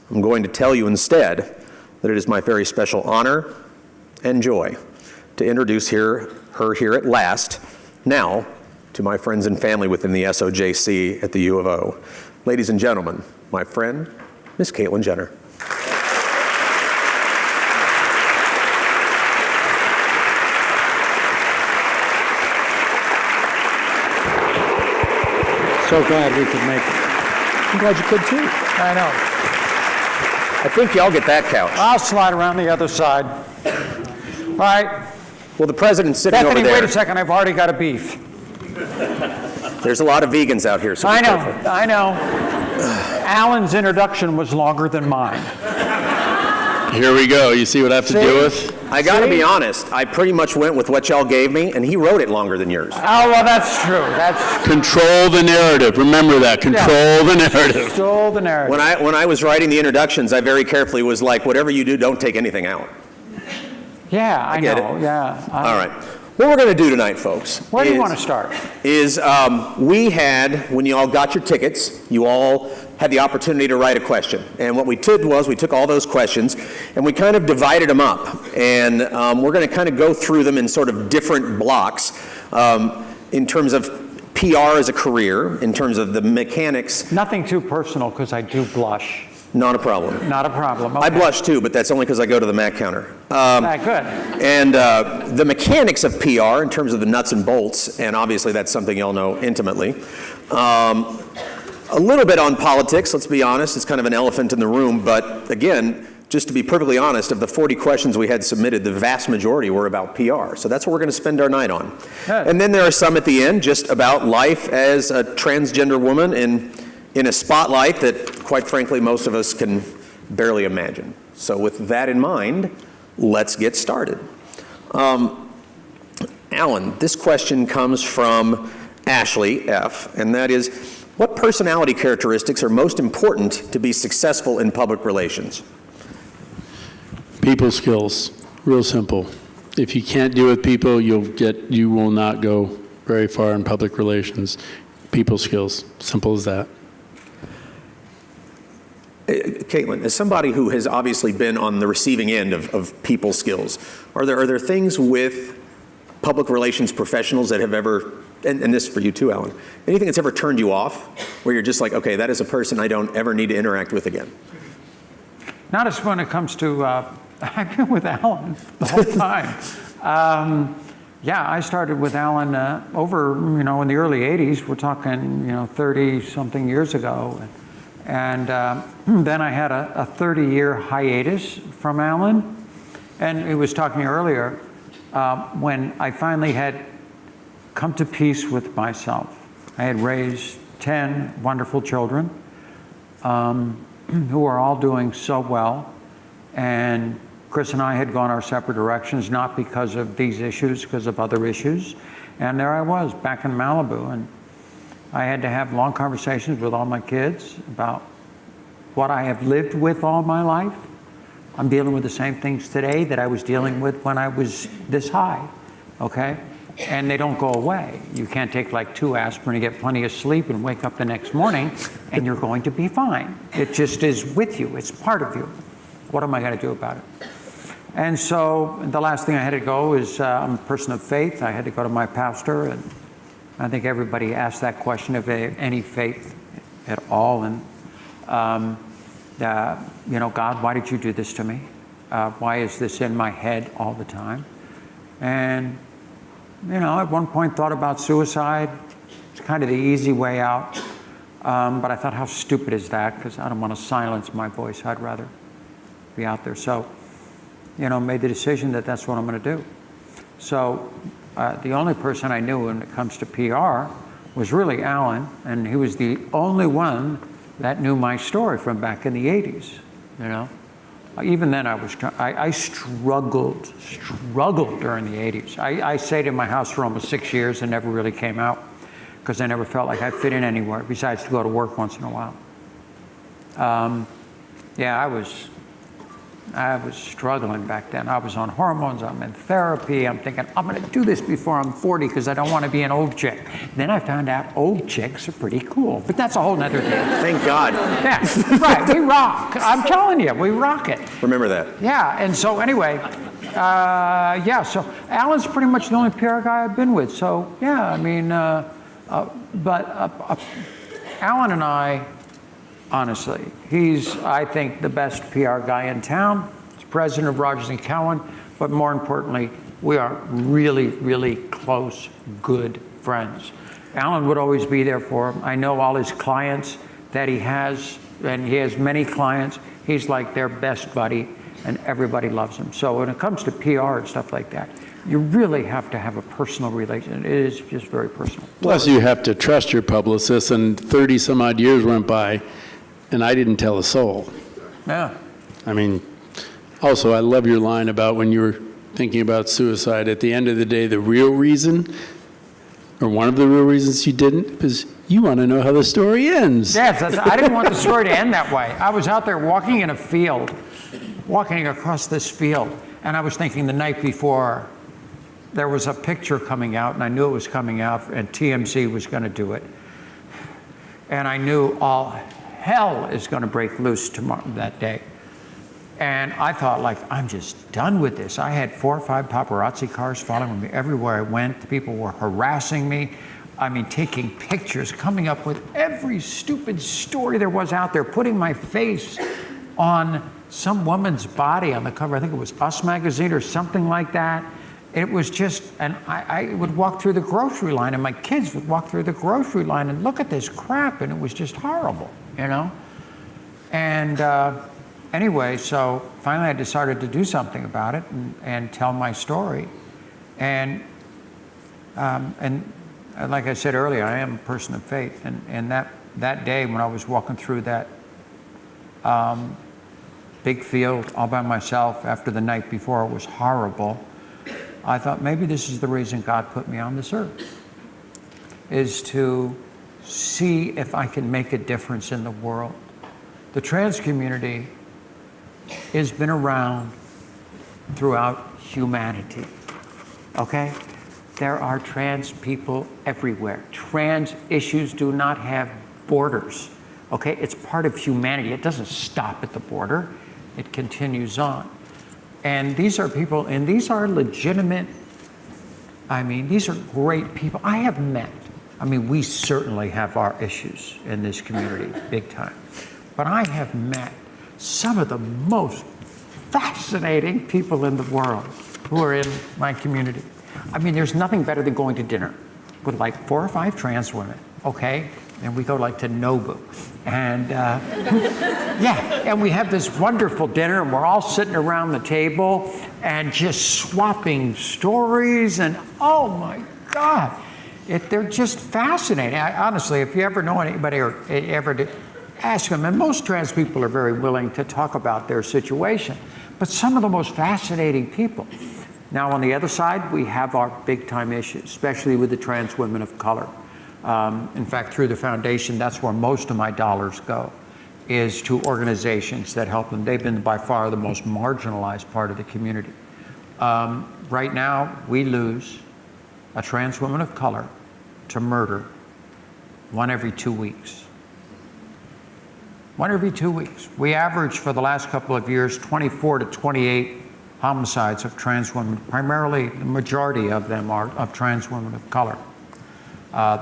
S2: I'm going to tell you instead that it is my very special honor and joy to introduce her here at last, now, to my friends and family within the SOJC at the U of O. Ladies and gentlemen, my friend, Miss Caitlyn Jenner.
S4: So glad we could make it.
S2: I'm glad you could too.
S4: I know.
S2: I think y'all get that couch.
S4: I'll slide around the other side. All right.
S2: Well, the president's sitting
S4: Bethany,
S2: over there.
S4: wait a second. I've already got a beef.
S2: There's a lot of vegans out here, so be careful.
S4: I know. Alan's introduction was longer than mine.
S3: Here we go. You see what I have to deal with?
S2: I gotta be honest, I pretty much went with what y'all gave me, and he wrote it longer than yours.
S4: Oh, well, that's true. That's
S3: Control the narrative. Remember that. Control the narrative.
S4: stole the narrative.
S2: When I was writing the introductions, I very carefully was like, whatever you do, don't take anything out.
S4: Yeah, I
S2: get
S4: know.
S2: it.
S4: Yeah.
S2: All right. What we're gonna do tonight, folks.
S4: Where do you want to start?
S2: We had, when you all got your tickets, you all had the opportunity to write a question. And what we did was we took all those questions and we kind of divided them up. And we're going to kind of go through them in sort of different blocks in terms of PR as a career, in terms of the mechanics.
S4: Nothing too personal, because I do blush.
S2: Not a problem.
S4: Not a problem. Okay.
S2: I blush too, but that's only because I go to the Mac counter.
S4: Good.
S2: And the mechanics of PR in terms of the nuts and bolts, and obviously that's something y'all know intimately. A little bit on politics, let's be honest. It's kind of an elephant in the room, but again, just to be perfectly honest, of the 40 questions we had submitted, the vast majority were about PR. So that's what we're going to spend our night on.
S4: Good.
S2: And then there are some at the end just about life as a transgender woman in a spotlight that, quite frankly, most of us can barely imagine. So with that in mind, let's get started. Alan, this question comes from Ashley F., and that is, what personality characteristics are most important to be successful in public relations?
S3: People skills. Real simple. If you can't deal with people, you will not go very far in public relations. People skills. Simple as that.
S2: Caitlyn, as somebody who has obviously been on the receiving end of people skills, are there things with public relations professionals that have ever, and this is for you too, Alan, anything that's ever turned you off, where you're just like, okay, that is a person I don't ever need to interact with again?
S4: Not as when it comes to, I've been with Alan the whole time. Yeah, I started with Alan over, in the early 80s. We're talking, 30-something years ago. And then I had a 30-year hiatus from Alan. And he was talking earlier, when I finally had come to peace with myself. I had raised 10 wonderful children who are all doing so well. And Chris and I had gone our separate directions, not because of these issues, because of other issues. And there I was, back in Malibu. And I had to have long conversations with all my kids about what I have lived with all my life. I'm dealing with the same things today that I was dealing with when I was this high, okay? And they don't go away. You can't take like 2 aspirin and get plenty of sleep and wake up the next morning and you're going to be fine. It just is with you. It's part of you. What am I going to do about it? And so the last thing I had to go is, I'm a person of faith. I had to go to my pastor and I think everybody asks that question if they have any faith at all. And, you know, God, why did you do this to me? Why is this in my head all the time? And, you know, at one point thought about suicide. It's kind of the easy way out. But I thought, how stupid is that? Because I don't want to silence my voice. I'd rather be out there. So, you know, made the decision that that's what I'm going to do. So the only person I knew when it comes to PR was really Alan, and he was the only one that knew my story from back in the 80s, you know. Even then I struggled during the 80s. I stayed in my house for almost 6 years and never really came out because I never felt like I fit in anywhere besides to go to work once in a while. Yeah, I was struggling back then. I was on hormones, I'm in therapy. I'm thinking, I'm gonna do this before I'm 40 because I don't want to be an old chick. Then I found out old chicks are pretty cool, but that's a whole nother thing.
S2: Thank God.
S4: Yeah, right, we rock. I'm telling you, we rock it.
S2: Remember that.
S4: Yeah, and so anyway, yeah, so Alan's pretty much the only PR guy I've been with. So yeah, I mean, but Alan and I, honestly, he's, I think, the best PR guy in town. He's president of Rogers & Cowan, but more importantly, we are really, really close, good friends. Alan would always be there for him. I know all his clients that he has, and he has many clients. He's like their best buddy, and everybody loves him. So when it comes to PR and stuff like that, you really have to have a personal relation. It is just very personal.
S3: Plus, you have to trust your publicist, and 30 some odd years went by, and I didn't tell a soul.
S4: Yeah.
S3: I mean, also, I love your line about when you were thinking about suicide. At the end of the day, the real reason, or one of the real reasons you didn't, is you want to know how the story ends.
S4: Yes, I didn't want the story to end that way. I was out there walking in a field, walking across this field, and I was thinking the night before, there was a picture coming out, and I knew it was coming out, and TMZ was going to do it. And I knew all hell is going to break loose tomorrow, that day. And I thought, like, I'm just done with this. I had 4 or 5 paparazzi cars following me everywhere I went. People were harassing me. I mean, taking pictures, coming up with every stupid story there was out there, putting my face on some woman's body on the cover. I think it was Us magazine or something like that. It was just, and I would walk through the grocery line, and my kids would walk through the grocery line and look at this crap, and it was just horrible, you know? And anyway, so finally I decided to do something about it and tell my story. And like I said earlier, I am a person of faith. And that day when I was walking through that big field all by myself after the night before was horrible, I thought maybe this is the reason God put me on this earth, is to see if I can make a difference in the world. The trans community has been around throughout humanity, okay? There are trans people everywhere. Trans issues do not have borders, okay? It's part of humanity. It doesn't stop at the border. It continues on. And these are people, and these are legitimate, I mean, these are great people. I have met, I mean, we certainly have our issues in this community, big time. But I have met some of the most fascinating people in the world who are in my community. I mean, there's nothing better than going to dinner with like 4 or 5 trans women, okay? And we go like to Nobu. And yeah, and we have this wonderful dinner, and we're all sitting around the table and just swapping stories, and oh my God, they're just fascinating. Honestly, if you ever know anybody or ever did, ask them, and most trans people are very willing to talk about their situation, but some of the most fascinating people. Now on the other side, we have our big time issues, especially with the trans women of color. In fact, through the foundation, that's where most of my dollars go, is to organizations that help them. They've been by far the most marginalized part of the community. Right now, we lose a trans woman of color to murder 1 every 2 weeks. 1 every 2 weeks. We average for the last couple of years 24 to 28 homicides of trans women. Primarily, the majority of them are of trans women of color.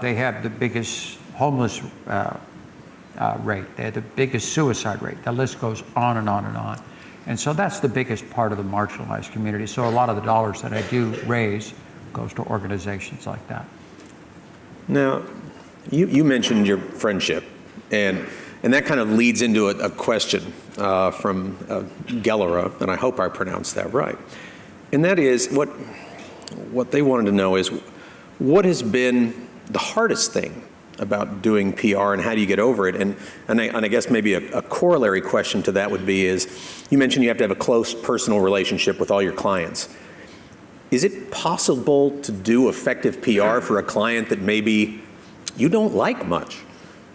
S4: They have the biggest homeless rate. They have the biggest suicide rate. The list goes on and on and on. And so that's the biggest part of the marginalized community. So a lot of the dollars that I do raise goes to organizations like that.
S2: Now, you mentioned your friendship, and that kind of leads into a question from Gellera, and I hope I pronounced that right. And that is, what they wanted to know is, what has been the hardest thing about doing PR, and how do you get over it? And I guess maybe a corollary question to that would be is, you mentioned you have to have a close personal relationship with all your clients. Is it possible to do effective PR for a client that maybe you don't like much?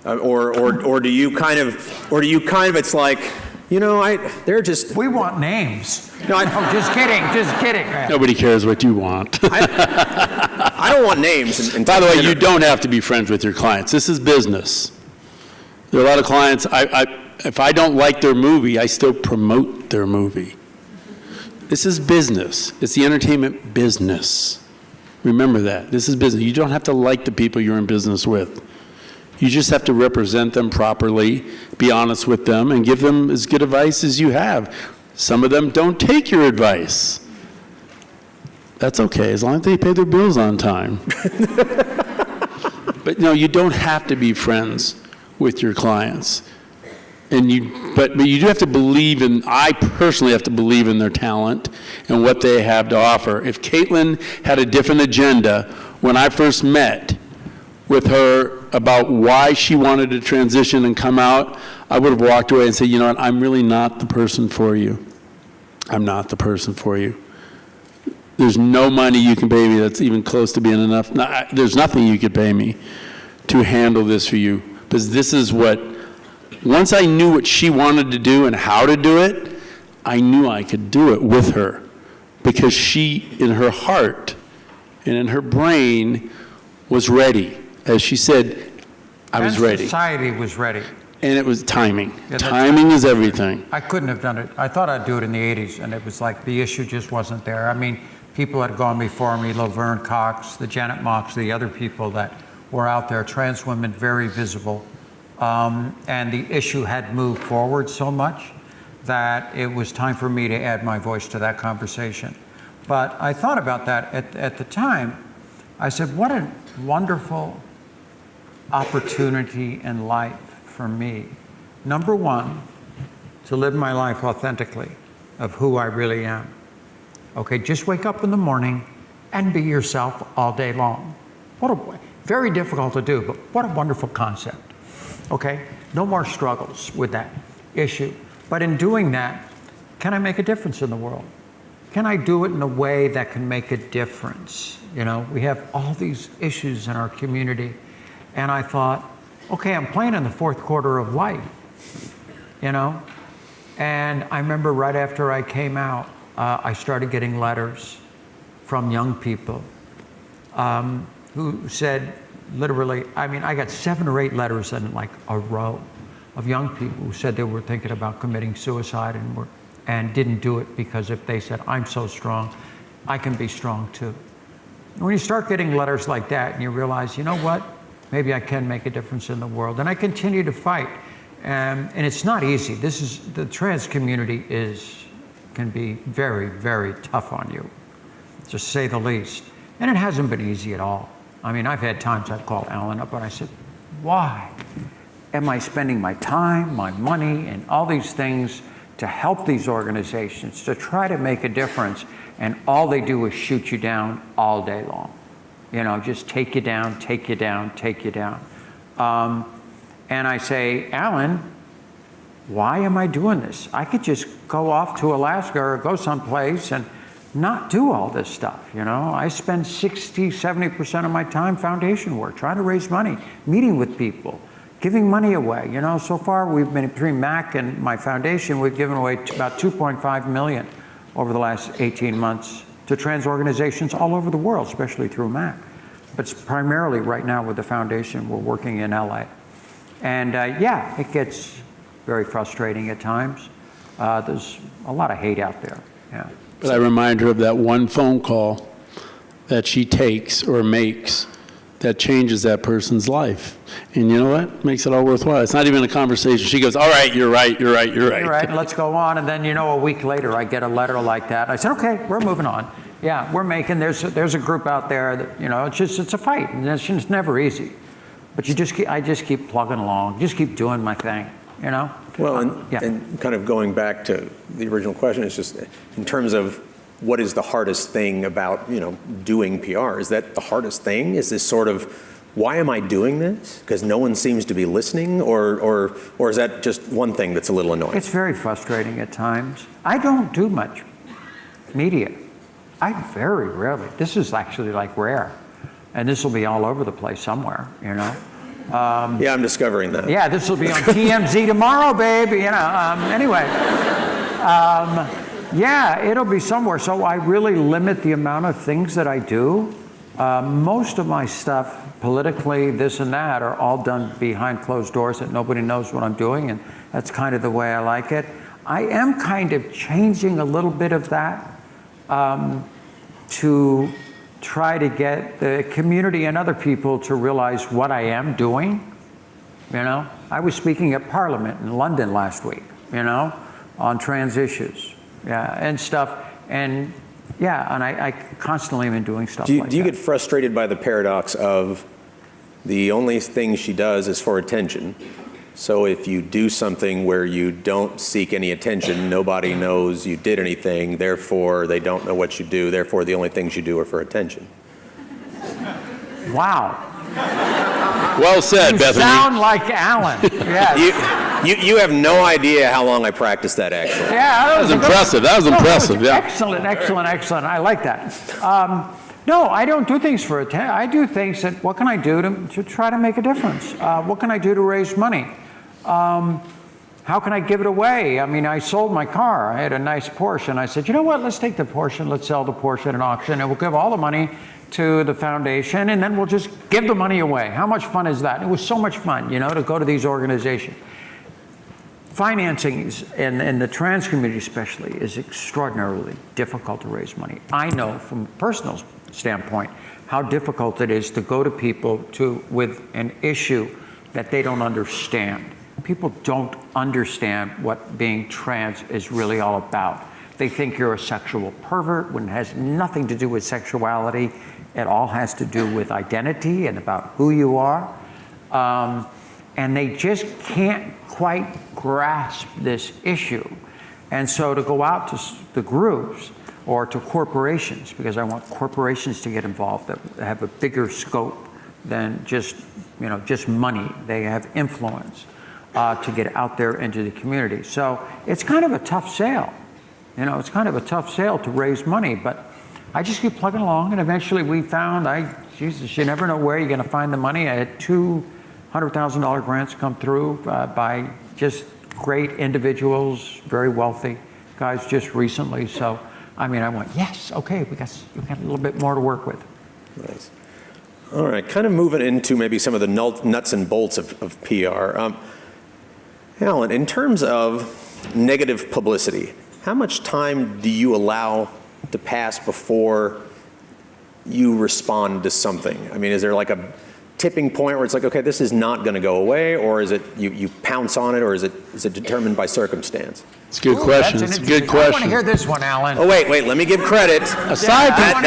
S2: Or do you kind of, it's like, they're just...
S4: We want names.
S2: No,
S4: just kidding.
S3: Nobody cares what you want.
S2: I don't want names. And
S3: By the way, you don't have to be friends with your clients. This is business. There are a lot of clients, if I don't like their movie, I still promote their movie. This is business. It's the entertainment business. Remember that. This is business. You don't have to like the people you're in business with. You just have to represent them properly, be honest with them, and give them as good advice as you have. Some of them don't take your advice. That's okay, as long as they pay their bills on time. But no, you don't have to be friends with your clients. But you do have to believe in, I personally have to believe in their talent and what they have to offer. If Caitlyn had a different agenda when I first met with her about why she wanted to transition and come out, I would have walked away and said, you know what, I'm really not the person for you. I'm not the person for you. There's no money you can pay me that's even close to being enough. There's nothing you could pay me to handle this for you. Because this is what, once I knew what she wanted to do and how to do it, I knew I could do it with her. Because she, in her heart and in her brain, was ready. As she said, I was ready.
S4: Society was ready.
S3: And it was timing. Timing is everything.
S4: I couldn't have done it. I thought I'd do it in the 80s, and it was like the issue just wasn't there. I mean, people had gone before me, Laverne Cox, the Janet Mox, the other people that were out there, trans women, very visible. And the issue had moved forward so much that it was time for me to add my voice to that conversation. But I thought about that at the time. I said, what a wonderful opportunity in life for me. Number one, to live my life authentically of who I really am. Okay, just wake up in the morning and be yourself all day long. Very difficult to do, but what a wonderful concept. Okay, no more struggles with that issue. But in doing that, can I make a difference in the world? Can I do it in a way that can make a difference? You know, we have all these issues in our community. And I thought, okay, I'm playing in the fourth quarter of life, you know? And I remember right after I came out, I started getting letters from young people who said, literally, I mean, I got 7 or 8 letters in like a row of young people who said they were thinking about committing suicide and didn't do it because if they said, I'm so strong, I can be strong too. And when you start getting letters like that and you realize, you know what? Maybe I can make a difference in the world. And I continue to fight. And it's not easy. The trans community can be very, very tough on you, to say the least. And it hasn't been easy at all. I mean, I've had times I've called Alan up and I said, why am I spending my time, my money, and all these things to help these organizations, to try to make a difference, and all they do is shoot you down all day long. You know, just take you down, take you down, take you down. And I say, Alan, why am I doing this? I could just go off to Alaska or go someplace and not do all this stuff, you know? I spend 60, 70% of my time foundation work, trying to raise money, meeting with people, giving money away. You know, so far we've been, between MAC and my foundation, we've given away about $2.5 million over the last 18 months to trans organizations all over the world, especially through MAC. But it's primarily right now with the foundation, we're working in LA. And yeah, it gets very frustrating at times. There's a lot of hate out there, yeah.
S3: But I remind her of that one phone call that she takes or makes that changes that person's life. And you know what? Makes it all worthwhile. It's not even a conversation. She goes, all right, you're right, you're right, you're right.
S4: You're right, and let's go on. And then, a week later, I get a letter like that. I said, okay, we're moving on. Yeah, we're making, there's a group out there that, it's a fight, and it's never easy. But I just keep plugging along, just keep doing my thing,
S2: Well, and kind of going back to the original question, it's just in terms of what is the hardest thing about, doing PR? Is that the hardest thing? Is this sort of, why am I doing this? Because no one seems to be listening? Or is that just one thing that's a little annoying?
S4: It's very frustrating at times. I don't do much media. I very rarely. This is actually like rare. And this will be all over the place somewhere,
S2: Yeah, I'm discovering that.
S4: Yeah, this will be on TMZ tomorrow, babe. Anyway. Yeah, it'll be somewhere. So I really limit the amount of things that I do. Most of my stuff, politically, this and that, are all done behind closed doors that nobody knows what I'm doing, and that's kind of the way I like it. I am kind of changing a little bit of that to try to get the community and other people to realize what I am doing. I was speaking at Parliament in London last week, on trans issues, and stuff, and I constantly am doing stuff like that.
S2: Do you get frustrated by the paradox of the only thing she does is for attention? So if you do something where you don't seek any attention, nobody knows you did anything, therefore they don't know what you do, therefore the only things you do are for attention.
S4: Wow.
S3: Well said,
S4: You
S3: Bethany.
S4: sound like Alan. Yes.
S2: You have no idea how long I practiced that, actually.
S4: Yeah,
S3: That was impressive. That was impressive, yeah.
S4: Excellent, excellent, excellent. I like that. No, I don't do things for attention. I do things that, what can I do to try to make a difference? What can I do to raise money? How can I give it away? I mean, I sold my car. I had a nice Porsche, and I said, you know what? Let's take the Porsche and let's sell the Porsche at an auction, and we'll give all the money to the foundation, and then we'll just give the money away. How much fun is that? It was so much fun, to go to these organizations. Financing in the trans community especially is extraordinarily difficult to raise money. I know from a personal standpoint how difficult it is to go to people with an issue that they don't understand. People don't understand what being trans is really all about. They think you're a sexual pervert when it has nothing to do with sexuality. It all has to do with identity and about who you are. And they just can't quite grasp this issue. And so to go out to the groups or to corporations, because I want corporations to get involved that have a bigger scope than just money. They have influence to get out there into the community. So it's kind of a tough sale. It's kind of a tough sale to raise money, but I just keep plugging along, and eventually we found, Jesus, you never know where you're going to find the money. I had $200,000 grants come through by just great individuals, very wealthy guys just recently. So, I went, yes, okay, we got a little bit more to work with.
S2: Nice. All right, kind of moving into maybe some of the nuts and bolts of PR. Alan, in terms of negative publicity, how much time do you allow to pass before you respond to something? Is there like a tipping point where it's like, okay, this is not going to go away, or is it you pounce on it, or is it determined by circumstance?
S3: It's a good question. It's a good question.
S4: I want to hear this one, Alan.
S2: Oh, wait, let me give credit.
S3: Aside from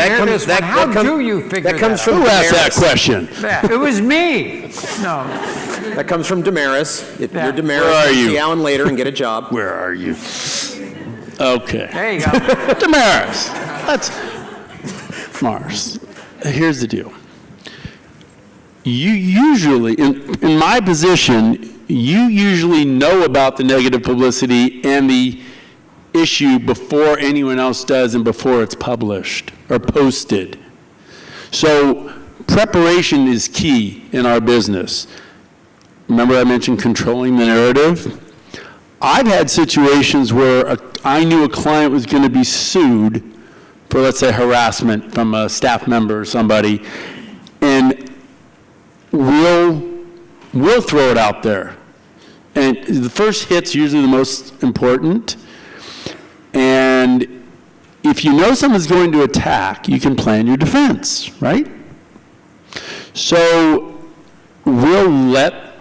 S4: How do you figure that out?
S3: Who asked that question?
S4: Yeah, it was me. No.
S2: That comes from Damaris. If
S4: Yeah.
S2: you're Damaris,
S3: Where are you?
S2: see Alan later and get a job.
S3: Where are you? Okay.
S4: There you go.
S3: Damaris. Mars. Here's the deal. You usually, in my position, you usually know about the negative publicity and the issue before anyone else does and before it's published or posted. So preparation is key in our business. Remember I mentioned controlling the narrative? I've had situations where I knew a client was going to be sued for, let's say, harassment from a staff member or somebody, and we'll throw it out there. And the first hit's usually the most important. And if you know someone's going to attack, you can plan your defense, right? So we'll let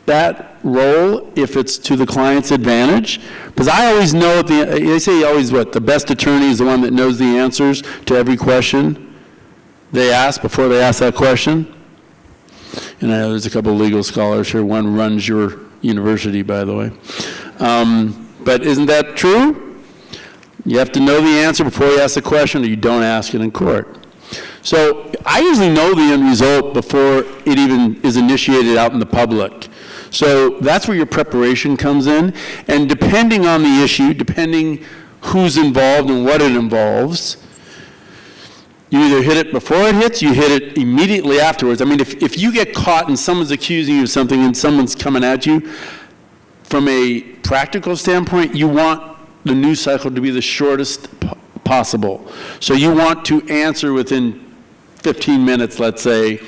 S3: that roll if it's to the client's advantage. Because I always know, they say always what, the best attorney is the one that knows the answers to every question they ask before they ask that question. And I know there's a couple of legal scholars here. One runs your university, by the way. But isn't that true? You have to know the answer before you ask the question, or you don't ask it in court. So I usually know the end result before it even is initiated out in the public. So that's where your preparation comes in. And depending on the issue, depending who's involved and what it involves, you either hit it before it hits, you hit it immediately afterwards. I mean, if you get caught and someone's accusing you of something and someone's coming at you, from a practical standpoint, you want the news cycle to be the shortest possible. So you want to answer within 15 minutes, let's say,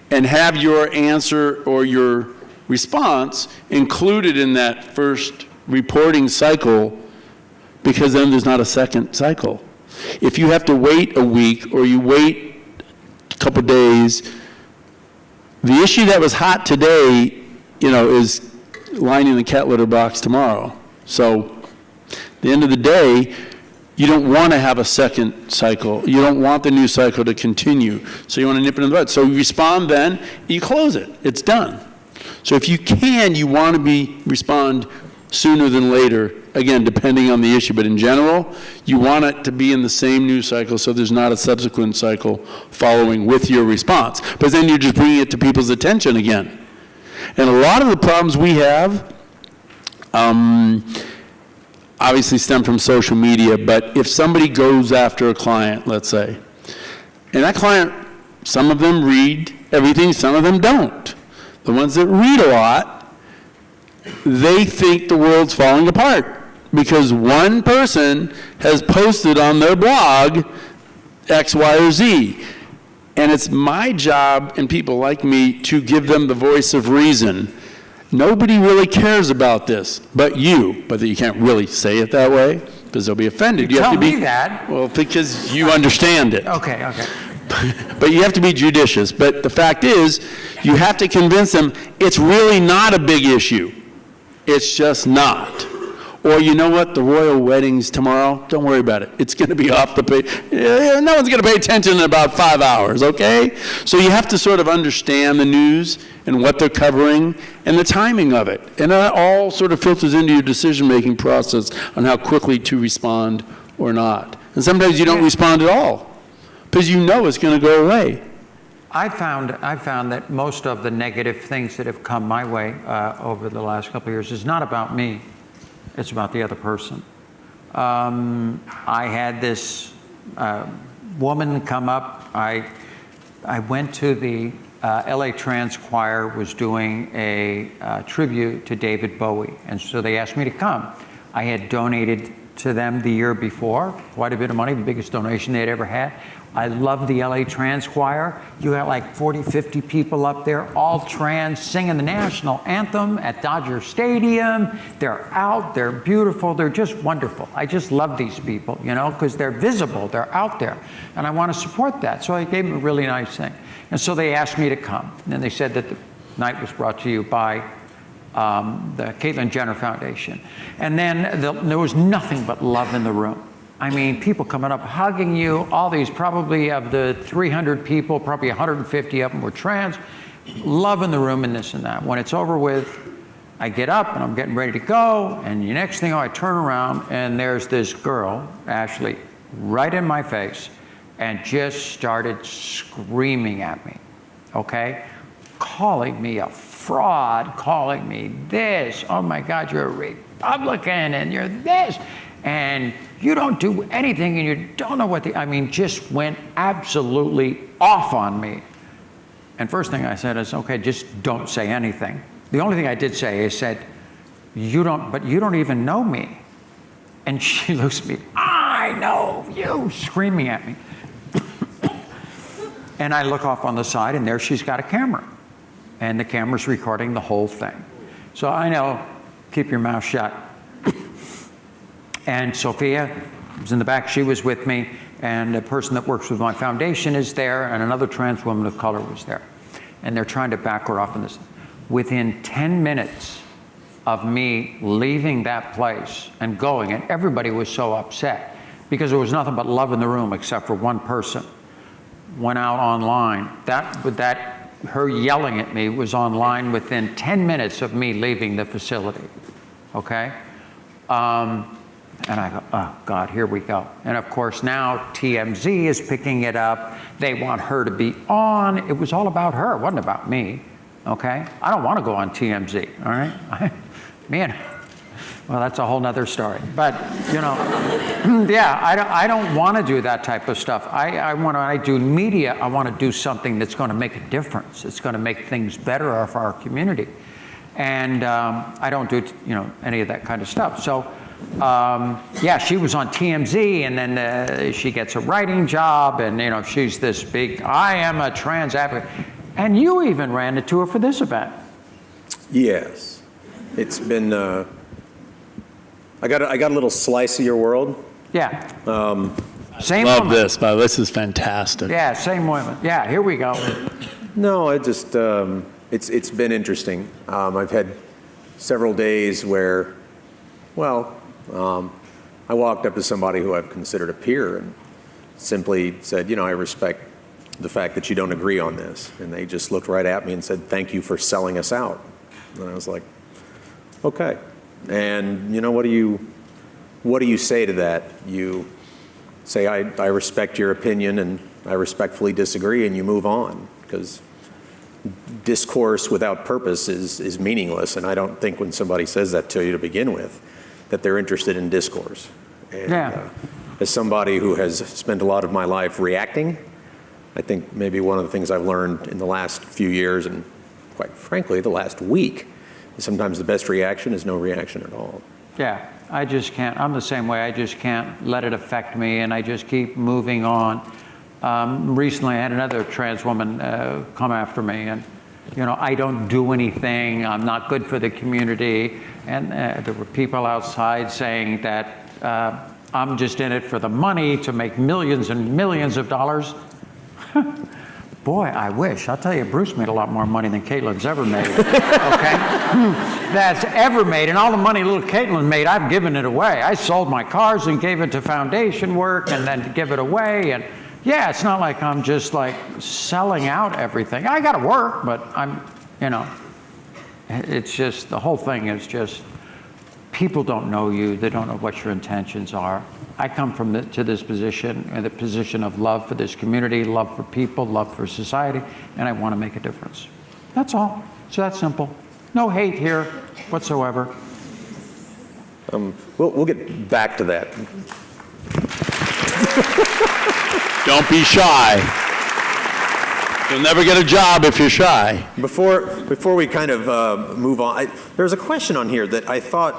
S3: and have your answer or your response included in that first reporting cycle, because then there's not a second cycle. If you have to wait a week or you wait a couple days, the issue that was hot today, is lining the cat litter box tomorrow. So at the end of the day, you don't want to have a second cycle. You don't want the news cycle to continue. So you want to nip it in the bud. So you respond then, you close it. It's done. So if you can, you want to respond sooner than later, again, depending on the issue. But in general, you want it to be in the same news cycle so there's not a subsequent cycle following with your response. But then you're just bringing it to people's attention again. And a lot of the problems we have obviously stem from social media, but if somebody goes after a client, let's say, and that client, some of them read everything, some of them don't. The ones that read a lot, they think the world's falling apart because one person has posted on their blog X, Y, or Z. And it's my job, and people like me, to give them the voice of reason. Nobody really cares about this but you. But you can't really say it that way because they'll be offended.
S4: You have to be that.
S3: Well, because you understand it.
S4: Okay.
S3: But you have to be judicious. But the fact is, you have to convince them it's really not a big issue. It's just not. Or you know what, the royal wedding's tomorrow, don't worry about it. It's going to be off the page. No one's going to pay attention in about 5 hours, okay? So you have to sort of understand the news and what they're covering and the timing of it. And that all sort of filters into your decision-making process on how quickly to respond or not. And sometimes you don't respond at all because you know it's going to go away.
S4: I found that most of the negative things that have come my way over the last couple of years is not about me. It's about the other person. I had this woman come up. I went to the LA Trans Choir was doing a tribute to David Bowie, and so they asked me to come. I had donated to them the year before, quite a bit of money, the biggest donation they'd ever had. I love the LA Trans Choir. You got like 40, 50 people up there, all trans, singing the national anthem at Dodger Stadium. They're out, they're beautiful, they're just wonderful. I just love these people, because they're visible, they're out there. And I want to support that. So I gave them a really nice thing. And so they asked me to come. And they said that the night was brought to you by the Caitlyn Jenner Foundation. And then there was nothing but love in the room. I mean, people coming up, hugging you, all these, probably of the 300 people, probably 150 of them were trans, love in the room and this and that. When it's over with, I get up and I'm getting ready to go, and the next thing I turn around and there's this girl, Ashley, right in my face, and just started screaming at me, okay? Calling me a fraud, calling me this, oh my God, you're a Republican and you're this. And you don't do anything and you don't know what just went absolutely off on me. And first thing I said is, okay, just don't say anything. The only thing I did say is said, you don't even know me. And she looks at me, I know you, screaming at me. And I look off on the side and there she's got a camera. And the camera's recording the whole thing. So I know, keep your mouth shut. And Sophia was in the back, she was with me, and the person that works with my foundation is there, and another trans woman of color was there. and they're trying to back her off in this. Within 10 minutes of me leaving that place and going, and everybody was so upset because there was nothing but love in the room except for one person, went out online. Her yelling at me was online within 10 minutes of me leaving the facility, okay? And I go, oh God, here we go. And of course now TMZ is picking it up. They want her to be on. It was all about her, it wasn't about me, okay? I don't want to go on TMZ, all right? Well, that's a whole nother story. But, you know, yeah, I don't want to do that type of stuff. When I do media, I want to do something that's going to make a difference. It's going to make things better for our community. And I don't do, any of that kind of stuff. So, yeah, she was on TMZ, and then she gets a writing job, and, she's this big, I am a trans advocate. And you even ran into her for this event.
S2: Yes. It's been, I got a little slice of your world.
S4: Yeah. Same
S3: Love
S4: woman.
S3: this, but this is fantastic.
S4: Yeah, same woman. Yeah, here we go.
S2: No, it's been interesting. I've had several days where, I walked up to somebody who I've considered a peer and simply said, I respect the fact that you don't agree on this. And they just looked right at me and said, thank you for selling us out. And I was like, okay. And what do you say to that? You say, I respect your opinion and I respectfully disagree, and you move on, because discourse without purpose is meaningless. And I don't think when somebody says that to you to begin with, that they're interested in discourse. And as somebody who has spent a lot of my life reacting, I think maybe one of the things I've learned in the last few years, and quite frankly, the last week, is sometimes the best reaction is no reaction at all.
S4: Yeah, I just can't. I'm the same way. I just can't let it affect me, and I just keep moving on. Recently, I had another trans woman come after me, and I don't do anything. I'm not good for the community, and there were people outside saying that I'm just in it for the money to make millions and millions of dollars. Boy, I wish. I'll tell you, Bruce made a lot more money than Caitlyn's ever made, okay? That's ever made, and all the money little Caitlyn made, I've given it away. I sold my cars and gave it to foundation work and then give it away, and yeah, it's not like I'm just like selling out everything. I gotta work, but I'm, it's just, the whole thing is just, people don't know you, they don't know what your intentions are. I come to this position, the position of love for this community, love for people, love for society, and I want to make a difference. That's all. It's that simple. No hate here whatsoever.
S2: We'll get back to that.
S3: Don't be shy. You'll never get a job if you're shy.
S2: Before we kind of move on, there's a question on here that I thought,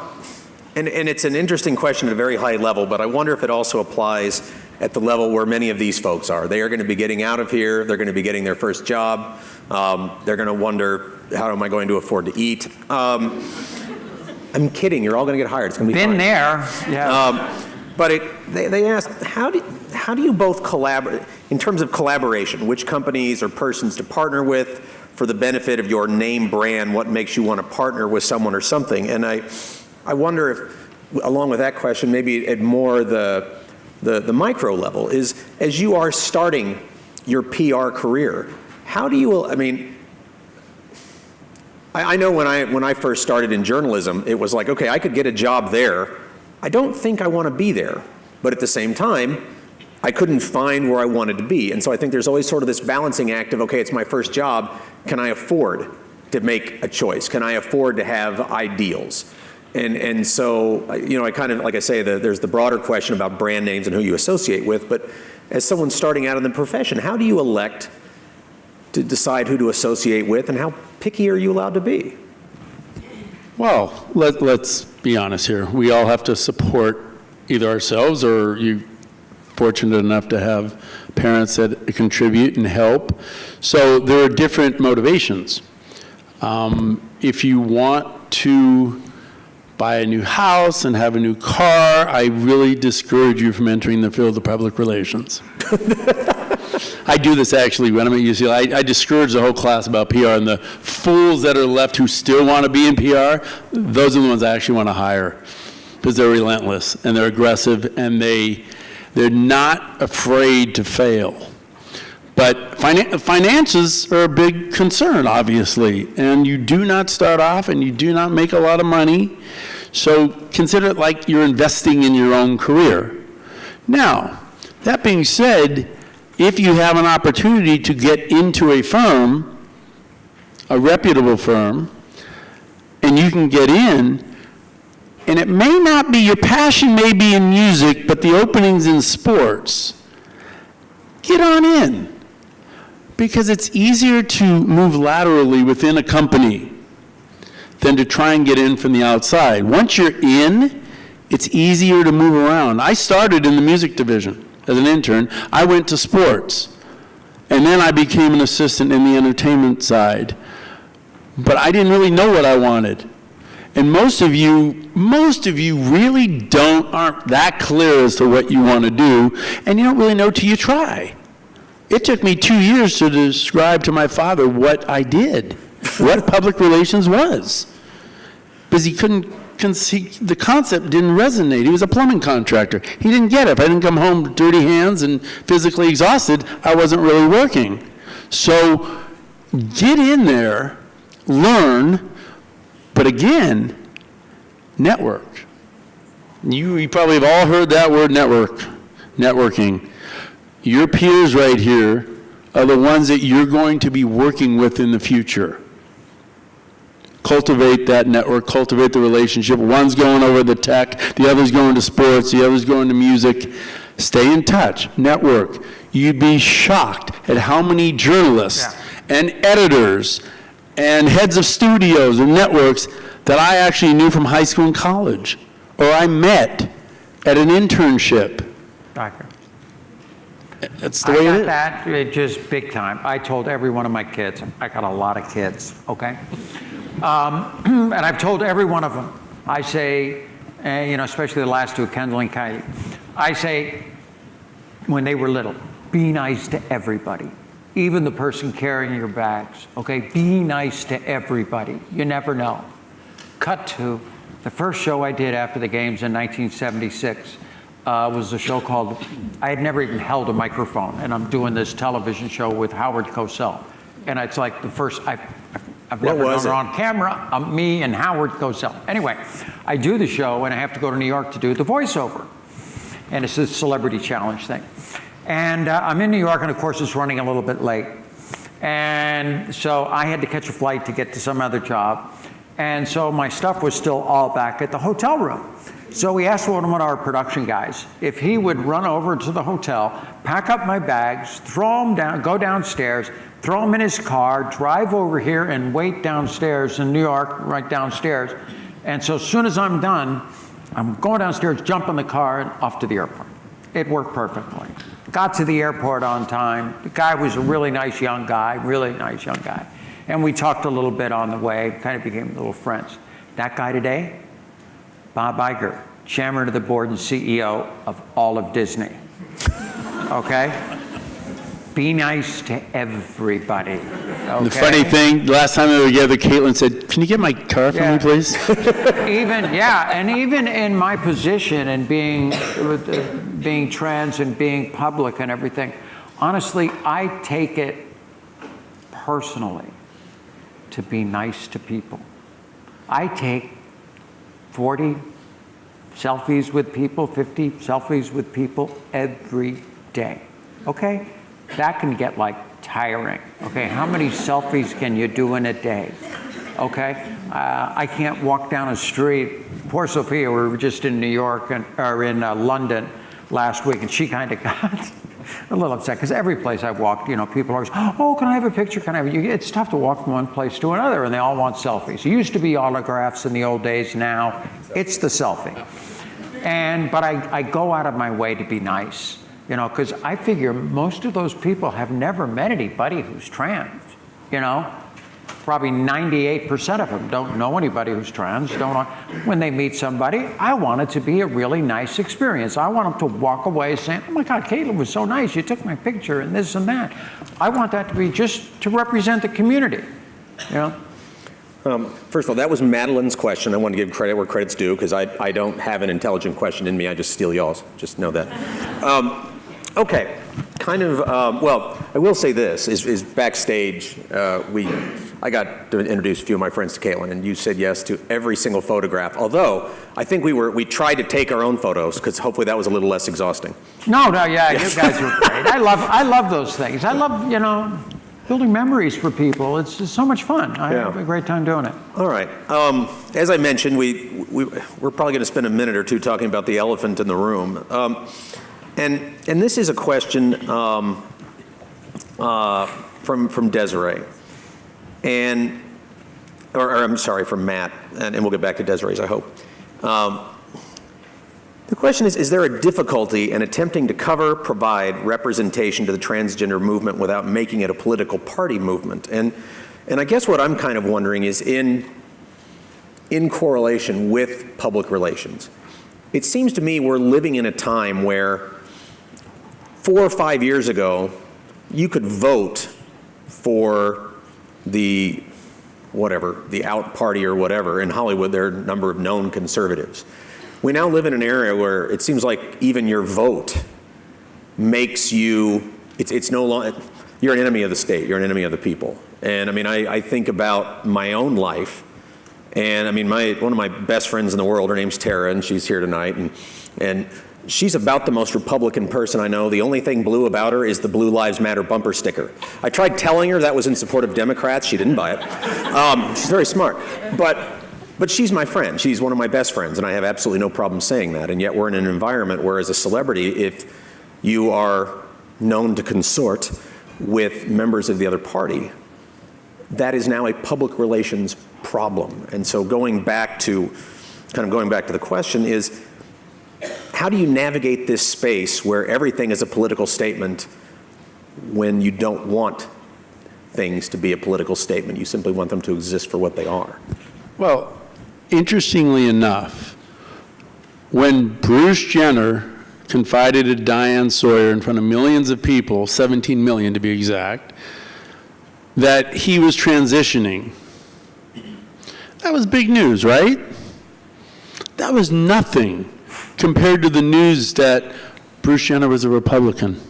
S2: and it's an interesting question at a very high level, but I wonder if it also applies at the level where many of these folks are. They are going to be getting out of here. They're going to be getting their first job. They're going to wonder, how am I going to afford to eat? I'm kidding. You're all going to get hired. It's going to be fine.
S4: Been there. Yeah.
S2: But they asked, how do you both collaborate, in terms of collaboration, which companies or persons to partner with for the benefit of your name brand, what makes you want to partner with someone or something? And I wonder if, along with that question, maybe at more the micro level, is as you are starting your PR career, how do you, I know when I first started in journalism, it was like, okay, I could get a job there. I don't think I want to be there. But at the same time, I couldn't find where I wanted to be. And so I think there's always sort of this balancing act of, okay, it's my first job. Can I afford to make a choice? Can I afford to have ideals? And so, I kind of, like I say, there's the broader question about brand names and who you associate with. But as someone starting out in the profession, how do you elect to decide who to associate with, and how picky are you allowed to be?
S3: Well, let's be honest here. We all have to support either ourselves, or you're fortunate enough to have parents that contribute and help. So there are different motivations. If you want to buy a new house and have a new car, I really discourage you from entering the field of public relations. I do this actually when I'm at UCLA. I discourage the whole class about PR, and the fools that are left who still want to be in PR, those are the ones I actually want to hire, because they're relentless and they're aggressive and they're not afraid to fail. But finances are a big concern, obviously, and you do not start off and you do not make a lot of money, so consider it like you're investing in your own career. Now, that being said, if you have an opportunity to get into a firm, a reputable firm, and you can get in, and it may not be, your passion may be in music, but the opening's in sports, get on in. Because it's easier to move laterally within a company than to try and get in from the outside. Once you're in, it's easier to move around. I started in the music division as an intern. I went to sports, and then I became an assistant in the entertainment side. But I didn't really know what I wanted. And most of you really aren't that clear as to what you want to do, and you don't really know till you try. It took me 2 years to describe to my father what I did, what public relations was, because he couldn't the concept didn't resonate. He was a plumbing contractor. He didn't get it. If I didn't come home with dirty hands and physically exhausted, I wasn't really working. So get in there, learn, but again, network. You probably have all heard that word, networking. Your peers right here are the ones that you're going to be working with in the future. Cultivate that network, cultivate the relationship. One's going over the tech, the other's going to sports, the other's going to music. Stay in touch, network. You'd be shocked at how many journalists and editors and heads of studios and networks that I actually knew from high school and college, or I met at an internship.
S4: Doctor.
S3: That's the way it is.
S4: I got that just big time. I told every one of my kids, I got a lot of kids, okay? And I've told every one of them, I say, especially the last two, Kendall and Kylie, I say, when they were little, be nice to everybody, even the person carrying your bags, okay? Be nice to everybody. You never know. Cut to the first show I did after the games in 1976. Was a show called, I had never even held a microphone, and I'm doing this television show with Howard Cosell. And it's like the first, I've never known her on camera, me and Howard Cosell. Anyway, I do the show, and I have to go to New York to do the voiceover. And it's this celebrity challenge thing. And I'm in New York, and of course it's running a little bit late. And so I had to catch a flight to get to some other job. And so my stuff was still all back at the hotel room. So we asked one of our production guys if he would run over to the hotel, pack up my bags, throw them down, go downstairs, throw them in his car, drive over here and wait downstairs in New York, right downstairs. And so as soon as I'm done, I'm going downstairs, jump in the car, and off to the airport. It worked perfectly. Got to the airport on time. The guy was a really nice young guy. And we talked a little bit on the way, kind of became little friends. That guy today, Bob Iger, chairman of the board and CEO of all of Disney. Okay? Be nice to everybody. Okay?
S3: The funny thing, last time we were together, Caitlyn said, "Can you get my car for me, please?"
S4: Even in my position and being trans and being public and everything, honestly, I take it personally to be nice to people. I take 40 selfies with people, 50 selfies with people every day, okay? That can get like tiring, okay? How many selfies can you do in a day, okay? I can't walk down a street. Poor Sophia, we were just in New York or in London last week, and she kind of got a little upset because every place I've walked, people are always, "Oh, can I have a picture? Can I have a..." It's tough to walk from one place to another, and they all want selfies. It used to be autographs in the old days. Now it's the selfie. But I go out of my way to be nice, because I figure most of those people have never met anybody who's trans, Probably 98% of them don't know anybody who's trans. When they meet somebody, I want it to be a really nice experience. I want them to walk away saying, oh my God, Caitlyn was so nice. You took my picture and this and that. I want that to be just to represent the community, you know?
S2: First of all, that was Madeline's question. I want to give credit where credit's due, because I don't have an intelligent question in me. I just steal y'all's. Just know that. Okay, well, I will say this, is backstage, I got to introduce a few of my friends to Caitlyn, and you said yes to every single photograph, although I think we tried to take our own photos, because hopefully that was a little less exhausting.
S4: No, yeah, yes. You guys were great. I love those things. I love, building memories for people. It's just so much fun. I have a great time doing it.
S2: All right. As I mentioned, we're probably going to spend a minute or two talking about the elephant in the room. And this is a question from Desiree. I'm sorry, from Matt, and we'll get back to Desiree's, I hope. The question is there a difficulty in attempting to provide representation to the transgender movement without making it a political party movement? And I guess what I'm kind of wondering is in correlation with public relations. It seems to me we're living in a time where 4 or 5 years ago, you could vote for the out party or whatever. In Hollywood, there are a number of known conservatives. We now live in an area where it seems like even your vote makes you, it's no longer, you're an enemy of the state, you're an enemy of the people. And I mean, I think about my own life, and I mean, one of my best friends in the world, her name's Tara, and she's here tonight, and she's about the most Republican person I know. The only thing blue about her is the Blue Lives Matter bumper sticker. I tried telling her that was in support of Democrats. She didn't buy it. She's very smart. But she's my friend. She's one of my best friends, and I have absolutely no problem saying that. And yet we're in an environment where, as a celebrity, if you are known to consort with members of the other party, that is now a public relations problem. And so going back to the question is, how do you navigate this space where everything is a political statement when you don't want things to be a political statement? You simply want them to exist for what they are.
S3: Well, interestingly enough, when Bruce Jenner confided to Diane Sawyer in front of millions of people, 17 million to be exact, that he was transitioning, that was big news, right? That was nothing compared to the news that Bruce Jenner was a Republican.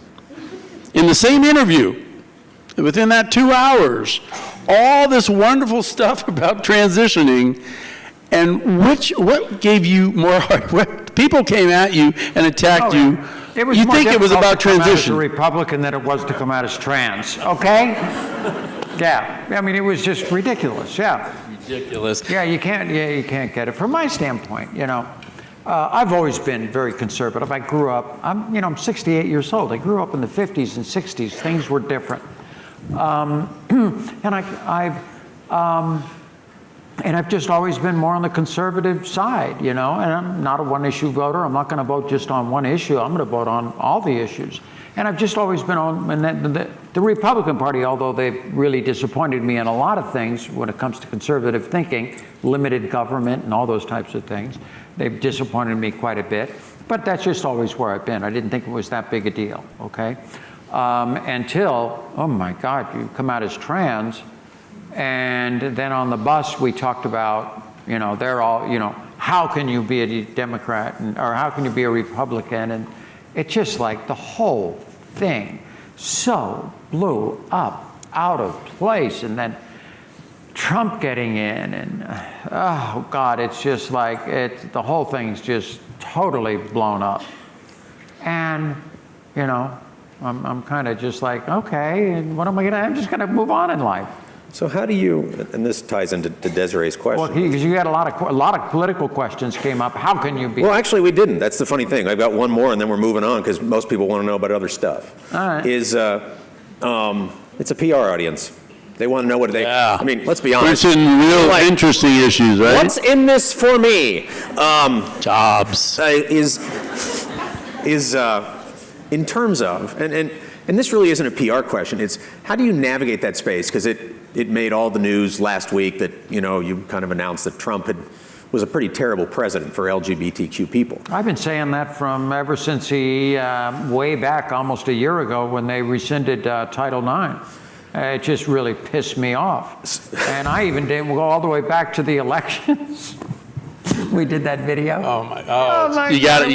S3: In the same interview, within that 2 hours, all this wonderful stuff about transitioning, and what gave you more heart? What, people came at you and attacked you.
S4: It was
S3: you
S4: more
S3: think it was about
S4: to come out as
S3: transition?
S4: a Republican than it was to come out as trans. Okay? Yeah. I mean, it was just ridiculous. Yeah.
S3: Ridiculous.
S4: Yeah, you can't get it. From my standpoint, I've always been very conservative. I grew up, I'm 68 years old. I grew up in the 50s and 60s. Things were different. And I've just always been more on the conservative side, and I'm not a one-issue voter. I'm not going to vote just on one issue. I'm going to vote on all the issues. And I've just always been on the Republican Party, although they've really disappointed me in a lot of things when it comes to conservative thinking, limited government and all those types of things. They've disappointed me quite a bit, but that's just always where I've been. I didn't think it was that big a deal, okay? Until, oh my God, you come out as trans, and then on the bus we talked about, they're all, how can you be a Democrat, or how can you be a Republican? And it's just like the whole thing so blew up out of place, and then Trump getting in, and oh God, it's just like the whole thing's just totally blown up. And I'm kind of just like, okay, and what am I gonna? I'm just gonna move on in life.
S2: So how do you? And this ties into Desiree's question.
S4: Well, because you had a lot of political questions came up. How can you be?
S2: Well, actually, we didn't. That's the funny thing. I've got one more, and then we're moving on because most people want to know about other stuff.
S4: All right.
S2: It's a PR audience. They want to know what they.
S3: Yeah.
S2: I mean, let's be honest.
S3: It's in real interesting issues, right?
S2: What's in this for me?
S3: Jobs.
S2: Is in terms of, and And this really isn't a PR question. It's how do you navigate that space? Because it made all the news last week that, you kind of announced that Trump was a pretty terrible president for LGBTQ people.
S4: I've been saying that from ever since he, way back almost a year ago when they rescinded Title IX. It just really pissed me off. And I even didn't go all the way back to the elections. We did that video.
S3: Oh my! You gotta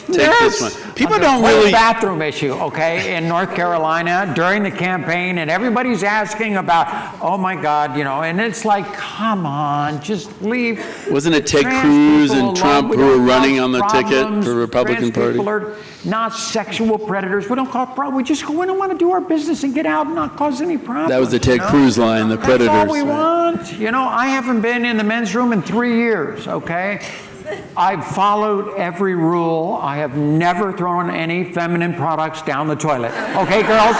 S3: take this one. People don't
S4: Whole
S3: really.
S4: bathroom issue, okay, in North Carolina during the campaign, and everybody's asking about, oh my God, and it's like, come on, just leave.
S3: Wasn't it Ted
S4: Trans
S3: Cruz
S4: people
S3: and
S4: alone.
S3: Trump
S4: We
S3: who were
S4: don't
S3: running
S4: cause
S3: on the ticket
S4: problems.
S3: for the Republican
S4: Trans people
S3: Party?
S4: are not sexual predators. We don't cause problems. We just go in and want to do our business and get out and not cause any problems.
S3: That was the Ted Cruz line, the predators.
S4: That's all we want. I haven't been in the men's room in 3 years, okay? I've followed every rule. I have never thrown any feminine products down the toilet. Okay, girls?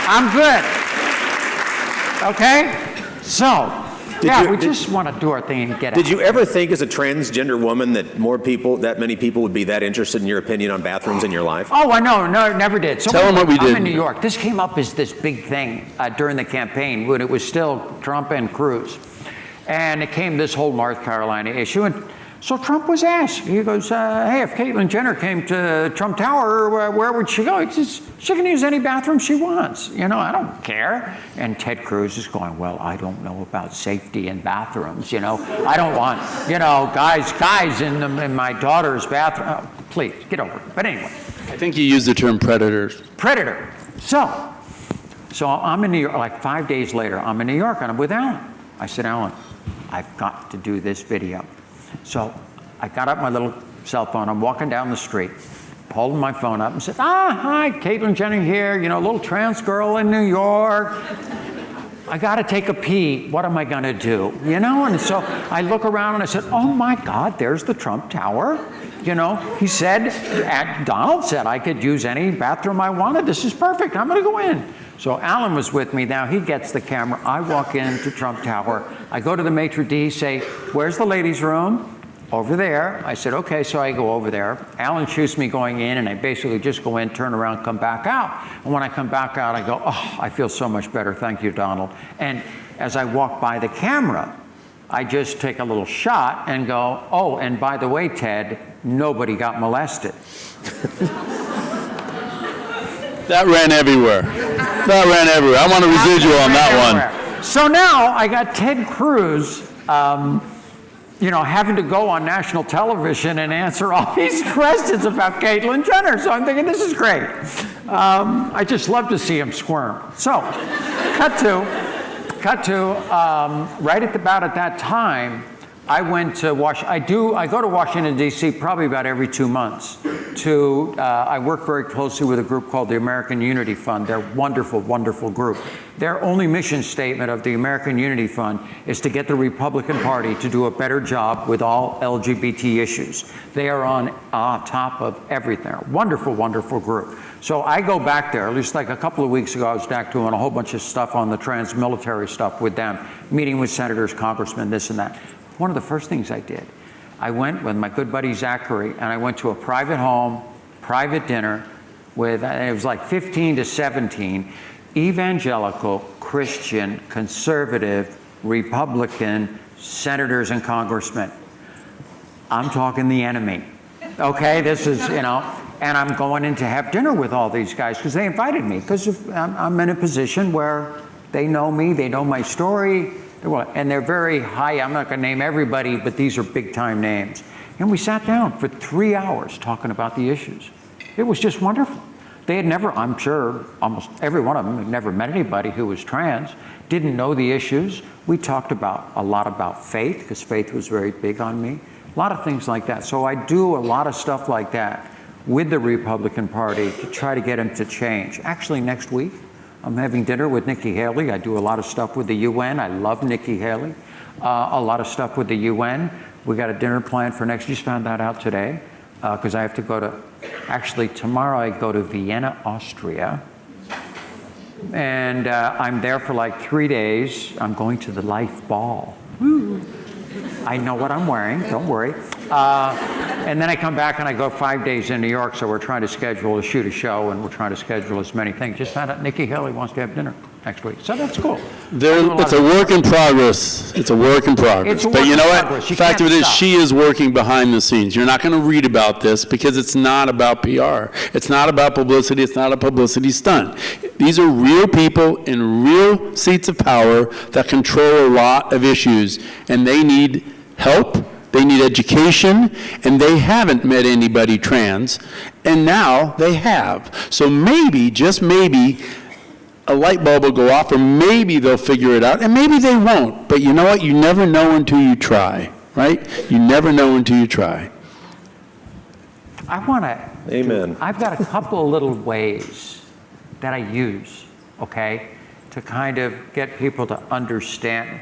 S4: I'm good. Okay? So, we just want to do our thing and get out.
S2: Did you ever think as a transgender woman that many people would be that interested in your opinion on bathrooms in your life?
S4: Oh, I know. No, never did. So
S3: Tell them what we did.
S4: I'm in New York. This came up as this big thing during the campaign when it was still Trump and Cruz. And it came this whole North Carolina issue. And so Trump was asked, he goes, hey, if Caitlyn Jenner came to Trump Tower, where would she go? He says, she can use any bathroom she wants. I don't care. And Ted Cruz is going, well, I don't know about safety in bathrooms. I don't want, guys in my daughter's bathroom. Oh, please, get over it. But anyway.
S3: I think you used the term predators.
S4: Predator. So I'm in New York, like 5 days later, I'm in New York and I'm with Alan. I said, Alan, I've got to do this video. So I got up my little cell phone. I'm walking down the street, holding my phone up and said, hi, Caitlyn Jenner here, little trans girl in New York. I got to take a pee. What am I going to do? And so I look around and I said, oh my God, there's the Trump Tower. He said, Donald said I could use any bathroom I wanted. This is perfect. I'm going to go in. So Alan was with me. Now he gets the camera. I walk into Trump Tower. I go to the maitre d', say, where's the ladies' room? Over there. I said, okay, so I go over there. Alan shoots me going in, and I basically just go in, turn around, come back out. And when I come back out, I go, oh, I feel so much better. Thank you, Donald. And as I walk by the camera, I just take a little shot and go, oh, and by the way, Ted, nobody got molested.
S3: That ran everywhere. I want a residual on that one.
S4: So now I got Ted Cruz, having to go on national television and answer all these questions about Caitlyn Jenner. So I'm thinking, this is great. I just love to see him squirm. So, cut to right about at that time, I went to I go to Washington, D.C. probably about every 2 months. I work very closely with a group called the American Unity Fund. They're a wonderful, wonderful group. Their only mission statement of the American Unity Fund is to get the Republican Party to do a better job with all LGBT issues. They are on top of everything. Wonderful, wonderful group. So I go back there, at least like a couple of weeks ago, I was back doing a whole bunch of stuff on the trans-military stuff with them, meeting with senators, congressmen, this and that. One of the first things I did, I went with my good buddy Zachary, and I went to a private home, private dinner with, it was like 15 to 17 evangelical, Christian, conservative, Republican senators and congressmen. I'm talking the enemy. Okay, this is, and I'm going in to have dinner with all these guys because they invited me because I'm in a position where they know me, they know my story, and they're very high. I'm not going to name everybody, but these are big time names. And we sat down for 3 hours talking about the issues. It was just wonderful. They had never, I'm sure, almost every one of them had never met anybody who was trans, didn't know the issues. We talked a lot about faith, because faith was very big on me. A lot of things like that. So I do a lot of stuff like that with the Republican Party to try to get them to change. Actually, next week, I'm having dinner with Nikki Haley. I do a lot of stuff with the UN. I love Nikki Haley. A lot of stuff with the UN. We got a dinner planned for next. Just found that out today because I have to go to, actually tomorrow I go to Vienna, Austria. And I'm there for like 3 days. I'm going to the Life Ball. Woo. I know what I'm wearing, don't worry. And then I come back and I go 5 days in New York, so we're trying to shoot a show, and we're trying to schedule as many things. Just found out Nikki Haley wants to have dinner next week, so that's cool.
S3: It's a work in progress. It's a work in progress.
S4: It's a
S3: But
S4: work
S3: you
S4: in
S3: know what?
S4: progress. You
S3: The fact of
S4: can't
S3: it is,
S4: stop.
S3: she is working behind the scenes. You're not going to read about this because it's not about PR. It's not about publicity. It's not a publicity stunt. These are real people in real seats of power that control a lot of issues, and they need help. They need education, and they haven't met anybody trans, and now they have. So maybe, just maybe, a light bulb will go off, or maybe they'll figure it out, and maybe they won't. But you know what? You never know until you try, right? You never know until you try.
S4: I want to.
S2: Amen.
S4: I've got a couple of little ways that I use, okay, to kind of get people to understand.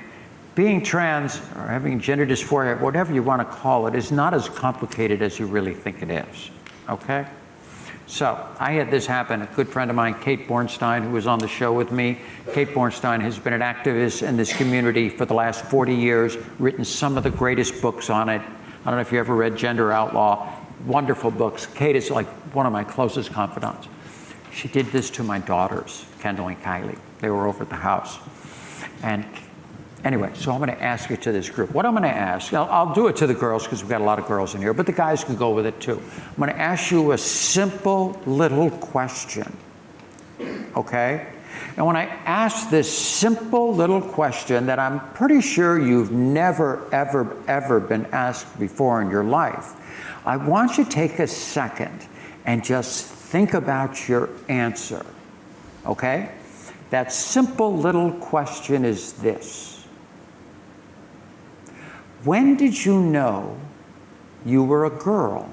S4: Being trans or having gender dysphoria, whatever you want to call it, is not as complicated as you really think it is, okay? So I had this happen. A good friend of mine, Kate Bornstein, who was on the show with me. Kate Bornstein has been an activist in this community for the last 40 years, written some of the greatest books on it. I don't know if you ever read Gender Outlaw. Wonderful books. Kate is like one of my closest confidants. She did this to my daughters, Kendall and Kylie. They were over at the house. And anyway, so I'm going to ask you to this group. What I'm going to ask, I'll do it to the girls because we've got a lot of girls in here, but the guys can go with it too. I'm going to ask you a simple little question, okay? And when I ask this simple little question that I'm pretty sure you've never, ever, ever been asked before in your life, I want you to take a second and just think about your answer, okay? That simple little question is this. When did you know you were a girl?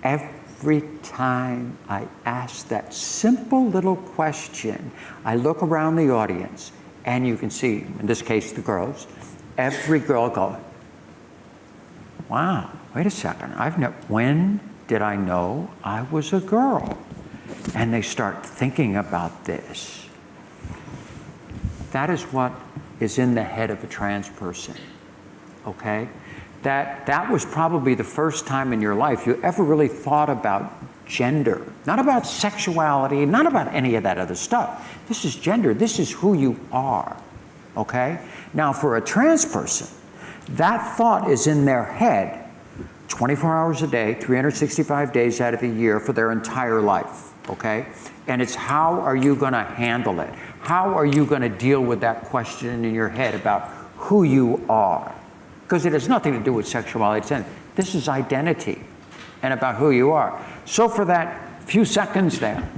S4: Every time I ask that simple little question, I look around the audience, and you can see, in this case, the girls, every girl go, wow, wait a second, when did I know I was a girl? And they start thinking about this. That is what is in the head of a trans person, okay? That was probably the first time in your life you ever really thought about gender, not about sexuality, not about any of that other stuff. This is gender, this is who you are, okay? Now for a trans person, that thought is in their head 24 hours a day, 365 days out of the year for their entire life, okay? And it's how are you going to handle it? How are you going to deal with that question in your head about who you are? Because it has nothing to do with sexuality. This is identity and about who you are. So for that few seconds there,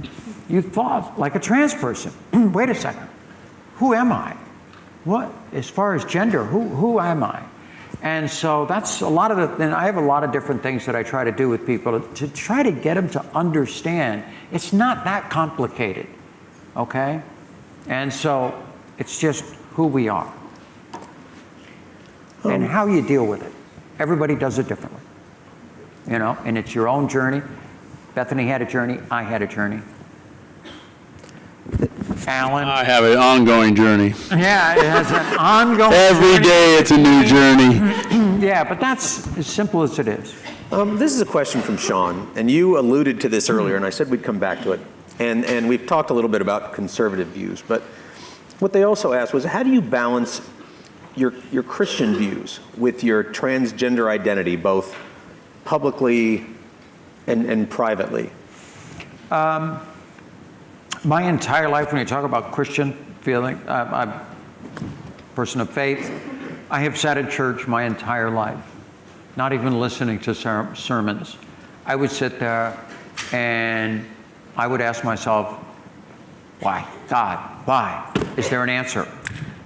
S4: you thought like a trans person, wait a second, who am I? What, as far as gender, who am I? And so that's a lot of and I have a lot of different things that I try to do with people to try to get them to understand it's not that complicated, okay? And so it's just who we are and how you deal with it. Everybody does it differently, you know, and it's your own journey. Bethany had a journey, I had a journey. Alan.
S3: I have an ongoing journey.
S4: Yeah, it has an ongoing
S3: Every
S4: journey.
S3: day it's a new journey.
S4: Yeah, but that's as simple as it is.
S2: This is a question from Sean, and you alluded to this earlier, and I said we'd come back to it. And we've talked a little bit about conservative views, but what they also asked was, how do you balance your Christian views with your transgender identity, both publicly and privately?
S4: My entire life, when you talk about Christian feeling, I'm a person of faith. I have sat in church my entire life, not even listening to sermons. I would sit there and I would ask myself, why? God, why? Is there an answer?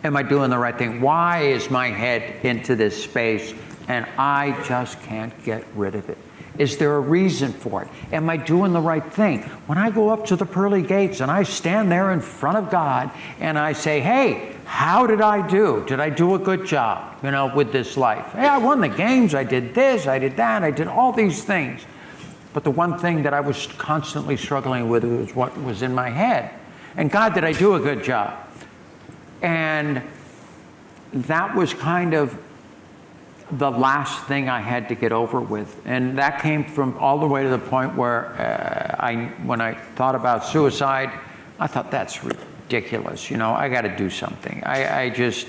S4: Am I doing the right thing? Why is my head into this space and I just can't get rid of it? Is there a reason for it? Am I doing the right thing? When I go up to the pearly gates and I stand there in front of God and I say, hey, how did I do? Did I do a good job, with this life? Hey, I won the games, I did this, I did that, I did all these things. But the one thing that I was constantly struggling with was what was in my head. And God, did I do a good job? And that was kind of the last thing I had to get over with. And that came from all the way to the point where when I thought about suicide, I thought, that's ridiculous. You know, I got to do something. I just,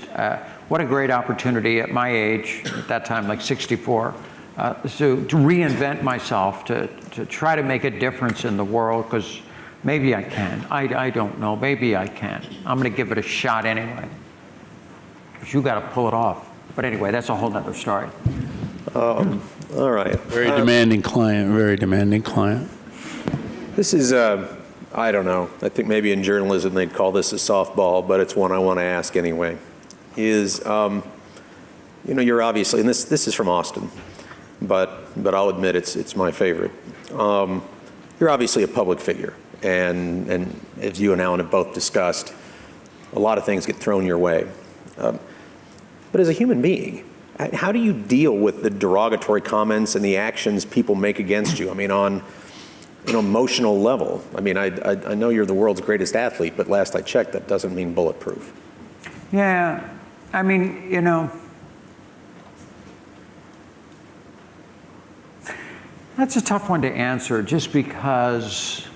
S4: what a great opportunity at my age, at that time, like 64, to reinvent myself, to try to make a difference in the world, because maybe I can. I don't know. Maybe I can. I'm going to give it a shot anyway. But you got to pull it off. But anyway, that's a whole nother story.
S2: All right.
S3: Very demanding client, very demanding client.
S2: This is, I don't know, I think maybe in journalism they'd call this a softball, but it's one I want to ask anyway. Is, you know, you're obviously, and this is from Austin, but I'll admit it's my favorite. You're obviously a public figure, and as you and Alan have both discussed, a lot of things get thrown your way. But as a human being, how do you deal with the derogatory comments and the actions people make against you? I mean, on an emotional level. I mean, I know you're the world's greatest athlete, but last I checked, that doesn't mean bulletproof.
S4: Yeah, I mean, you know, that's a tough one to answer, just because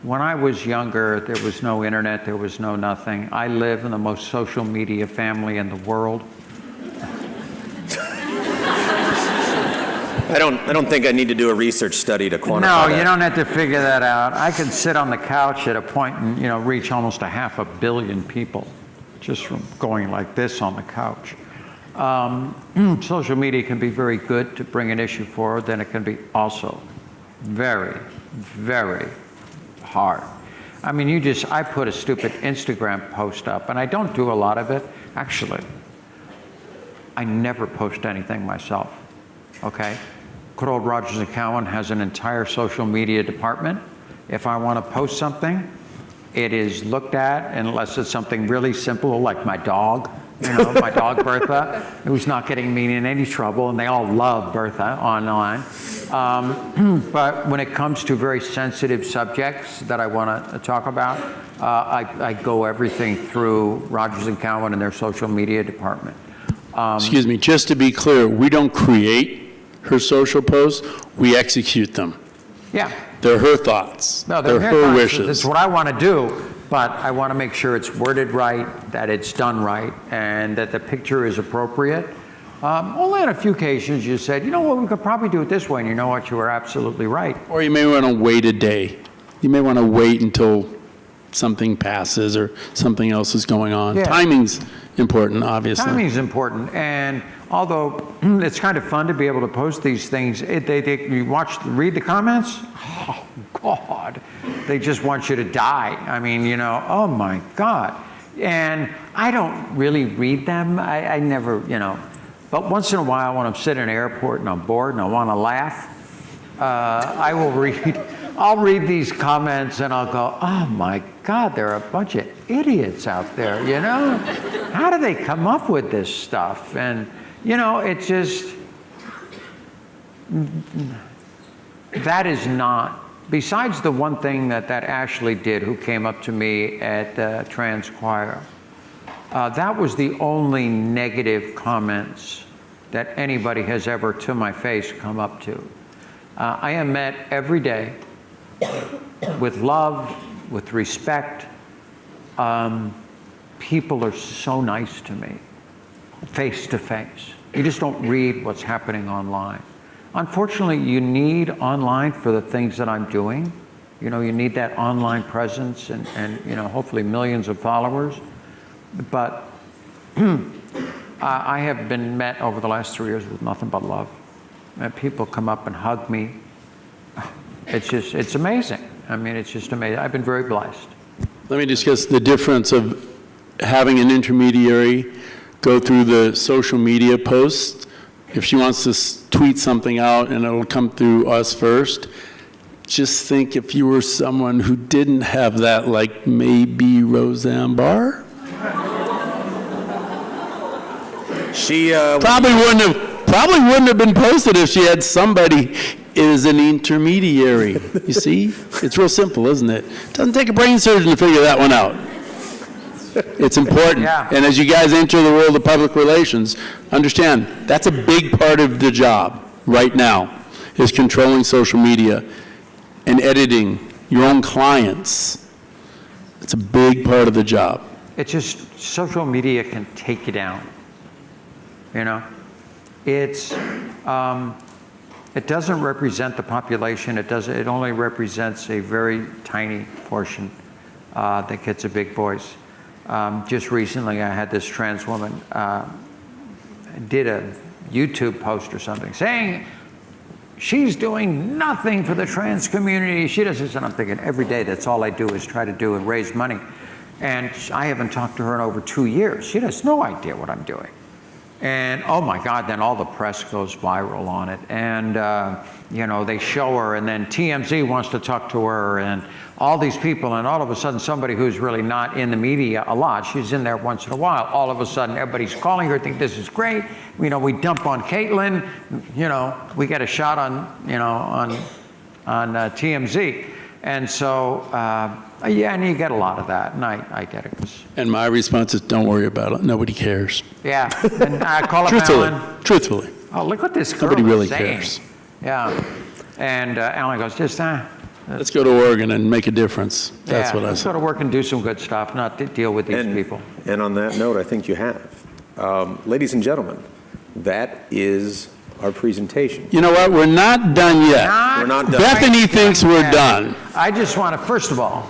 S4: when I was younger, there was no internet, there was no nothing. I live in the most social media family in the world.
S2: I don't think I need to do a research study to quantify that.
S4: No, you don't have to figure that out. I could sit on the couch at a point and, you know, reach almost 500 million people just from going like this on the couch. Social media can be very good to bring an issue forward, then it can be also very, very hard. I mean, I put a stupid Instagram post up, and I don't do a lot of it. Actually, I never post anything myself, okay? Good old Rogers & Cowan has an entire social media department. If I want to post something, it is looked at, unless it's something really simple like my dog, you know, my dog Bertha, who's not getting me in any trouble, and they all love Bertha online. But when it comes to very sensitive subjects that I want to talk about, I go everything through Rogers & Cowan and their social media department.
S3: Excuse me, just to be clear, we don't create her social posts, we execute them.
S4: Yeah.
S3: They're her thoughts.
S4: No,
S3: they're her
S4: thoughts.
S3: wishes.
S4: It's what I want to do, but I want to make sure it's worded right, that it's done right, and that the picture is appropriate. Only on a few occasions you said, you know what, we could probably do it this way, and you know what, you were absolutely right.
S3: Or you may want to wait a day. You may want to wait until something passes or something else is going on.
S4: Yeah.
S3: Timing's important, obviously.
S4: Timing's important, and although it's kind of fun to be able to post these things, you read the comments, oh God, they just want you to die. I mean, you know, oh my God. And I don't really read them. I never, you know, but once in a while when I'm sitting in an airport and I'm bored and I want to laugh, I'll read these comments and I'll go, oh my God, there are a bunch of idiots out there, you know? How do they come up with this stuff? And, you know, it's just, that is not, besides the one thing that Ashley did, who came up to me at the trans choir, that was the only negative comments that anybody has ever to my face come up to. I am met every day with love, with respect. People are so nice to me, face to face. You just don't read what's happening online. Unfortunately, you need online for the things that I'm doing. You know, you need that online presence and you know, hopefully millions of followers. But I have been met over the last 3 years with nothing but love. And people come up and hug me. It's amazing. I mean, it's just amazing. I've been very blessed.
S3: Let me discuss the difference of having an intermediary go through the social media posts. If she wants to tweet something out and it'll come through us first, just think if you were someone who didn't have that, like maybe Roseanne Barr?
S2: She
S3: probably wouldn't have been posted if she had somebody is an intermediary. You see? It's real simple, isn't it? Doesn't take a brain surgeon to figure that one out. It's important.
S4: Yeah.
S3: And as you guys enter the world of public relations, understand that's a big part of the job right now, is controlling social media and editing your own clients. It's a big part of the job.
S4: It's just, social media can take you down, you know? It's, it doesn't represent the population. It only represents a very tiny portion that gets a big voice. Just recently, I had this trans woman did a YouTube post or something saying she's doing nothing for the trans community. She doesn't, and I'm thinking every day that's all I do is try to do and raise money. And I haven't talked to her in over 2 years. She has no idea what I'm doing. And oh my God, then all the press goes viral on it. And you know, they show her, and then TMZ wants to talk to her, and all these people, and all of a sudden somebody who's really not in the media a lot, she's in there once in a while, all of a sudden everybody's calling her, think this is great. You know, we dump on Caitlyn, you know, we get a shot on, you know, on TMZ. And so, yeah, and you get a lot of that, and I get it.
S3: And my response is, don't worry about it. Nobody cares.
S4: Yeah, and I call up
S3: Truthfully.
S4: Alan.
S3: Truthfully.
S4: Oh, look what this girl
S3: Nobody really
S4: is saying.
S3: cares.
S4: Yeah, and Alan goes, just
S3: Let's go to Oregon and make a difference. That's what I
S4: let's
S3: said.
S4: go to work and do some good stuff, not to deal with these people.
S2: And on that note, I think you have. Ladies and gentlemen, that is our presentation.
S3: You know what? We're not done yet.
S2: We're not done.
S3: Bethany thinks we're done.
S4: I just want to, first of all,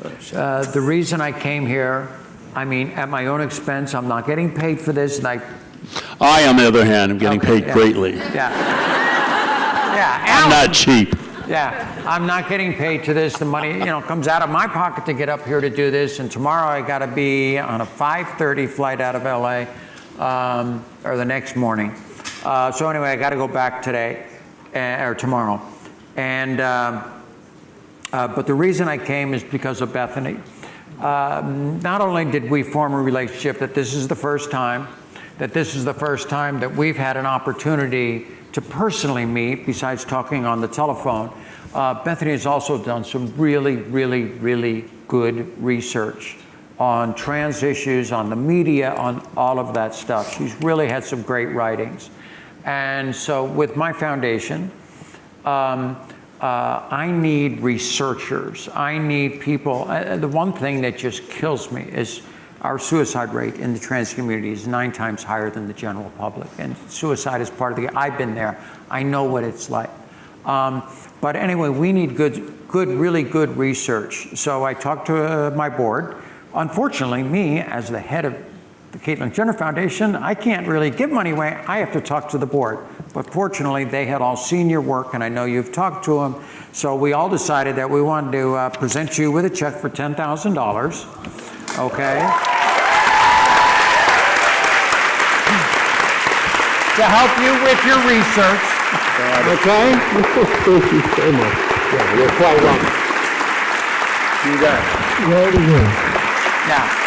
S4: the reason I came here, I mean, at my own expense, I'm not getting paid for this, and
S3: I, on the other hand, am getting
S4: Okay,
S3: paid
S4: yeah.
S3: greatly.
S4: Yeah,
S3: I'm
S4: Alan.
S3: not cheap.
S4: Yeah, I'm not getting paid to this. The money, you know, comes out of my pocket to get up here to do this. And tomorrow I got to be on a 5:30 flight out of LA, or the next morning. So anyway, I got to go back today or tomorrow. And but the reason I came is because of Bethany. Not only did we form a relationship, that this is the first time that we've had an opportunity to personally meet, besides talking on the telephone. Bethany has also done some really, really, really good research on trans issues, on the media, on all of that stuff. She's really had some great writings. And so with my foundation, I need researchers. I need people. The one thing that just kills me is our suicide rate in the trans community is 9 times higher than the general public. And suicide is part of I've been there. I know what it's like. But anyway, we need really good research. So I talked to my board. Unfortunately, me, as the head of the Caitlyn Jenner Foundation, I can't really give money away. I have to talk to the board. But fortunately, they had all seen your work, and I know you've talked to them. So we all decided that we wanted to present you with a check for $10,000. Okay? To help you with your research. Okay?
S5: Thank you so much.
S2: Yeah, you're quite welcome. You got it.
S4: Yeah.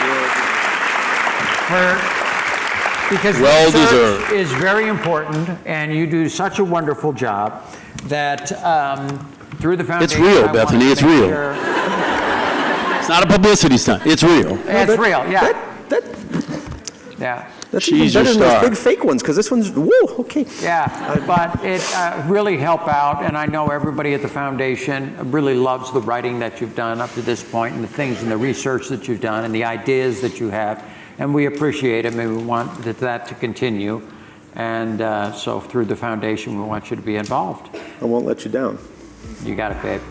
S4: Because
S3: Well
S4: research
S3: deserved.
S4: is very important, and you do such a wonderful job that through the foundation.
S3: It's real,
S4: I wanted
S3: Bethany,
S4: to
S3: it's
S4: make
S3: real.
S4: sure-
S3: It's not a publicity stunt. It's real.
S4: It's real, yeah. Yeah.
S2: That's
S3: She's
S2: even
S3: your
S2: better than those
S3: star.
S2: big fake ones, because this one's, whoa, okay.
S4: Yeah, but it really help out, and I know everybody at the foundation really loves the writing that you've done up to this point, and the things and the research that you've done, and the ideas that you have, and we appreciate it, and we want that to continue, and so through the foundation, we want you to be involved.
S2: I won't let you down.
S4: You got it, babe.